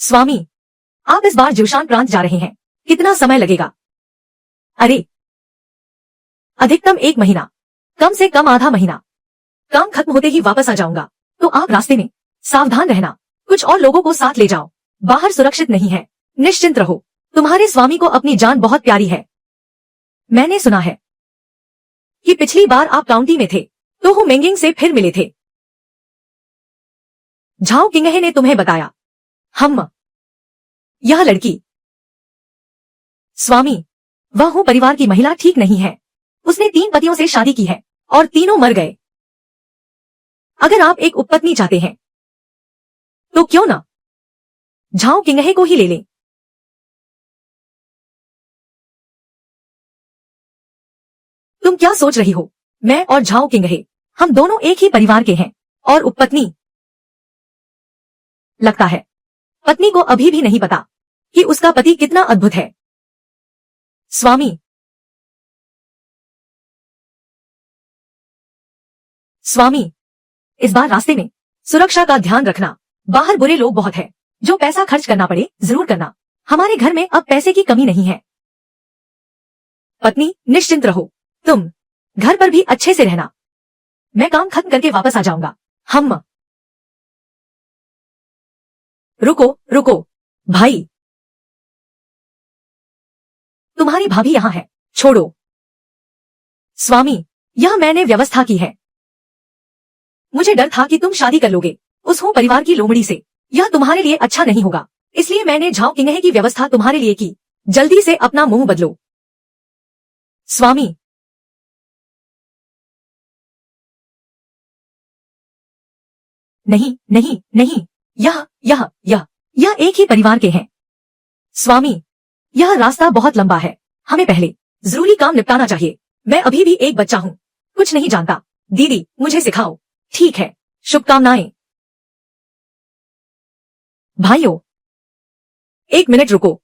स्वामी, आप इस बार जोशान प्रांत जा रहे हैं, कितना समय लगेगा? अरे, अधिकतम 1 महीना, कम से कम आधा महीना। काम खत्म होते ही वापस आ जाऊंगा, तो आप रास्ते में सावधान रहना। कुछ और लोगों को साथ ले जाओ, बाहर सुरक्षित नहीं है। निश्चिंत रहो, तुम्हारे स्वामी को अपनी जान बहुत प्यारी है। मैंने सुना है कि पिछली बार आप काउंटी में थे तो हो मेंगिंग से फिर मिले थे। झाओ किंगहे ने तुम्हें बताया। हम यह लड़की स्वामी, वह हूं परिवार की महिला ठीक नहीं है। उसने 3 पतियों से शादी की है और तीनों मर गए। अगर आप एक उपपत्नी चाहते हैं तो क्यों ना झाओ किंगहे को ही ले लें। तुम क्या सोच रही हो? मैं और झाओ किंगहे, हम दोनों एक ही परिवार के हैं। और उपपत्नी? लगता है पत्नी को अभी भी नहीं पता कि उसका पति कितना अद्भुत है। स्वामी, स्वामी, इस बार रास्ते में सुरक्षा का ध्यान रखना। बाहर बुरे लोग बहुत हैं। जो पैसा खर्च करना पड़े जरूर करना। हमारे घर में अब पैसे की कमी नहीं है। पत्नी, निश्चिंत रहो, तुम घर पर भी अच्छे से रहना। मैं काम खत्म करके वापस आ जाऊंगा। हम रुको रुको, भाई, तुम्हारी भाभी यहाँ है, छोड़ो। स्वामी, यह मैंने व्यवस्था की है। मुझे डर था कि तुम शादी कर लोगे उस हो परिवार की लोमड़ी से। यह तुम्हारे लिए अच्छा नहीं होगा, इसलिए मैंने झाओ किंगहे की व्यवस्था तुम्हारे लिए की। जल्दी से अपना मुंह बदलो। स्वामी, नहीं नहीं नहीं, यह एक ही परिवार के हैं। स्वामी, यह रास्ता बहुत लंबा है, हमें पहले जरूरी काम निपटाना चाहिए। मैं अभी भी एक बच्चा हूँ, कुछ नहीं जानता। दीदी, मुझे सिखाओ। ठीक है, शुभकामनाएं। भाइयों, 1 मिनट रुको।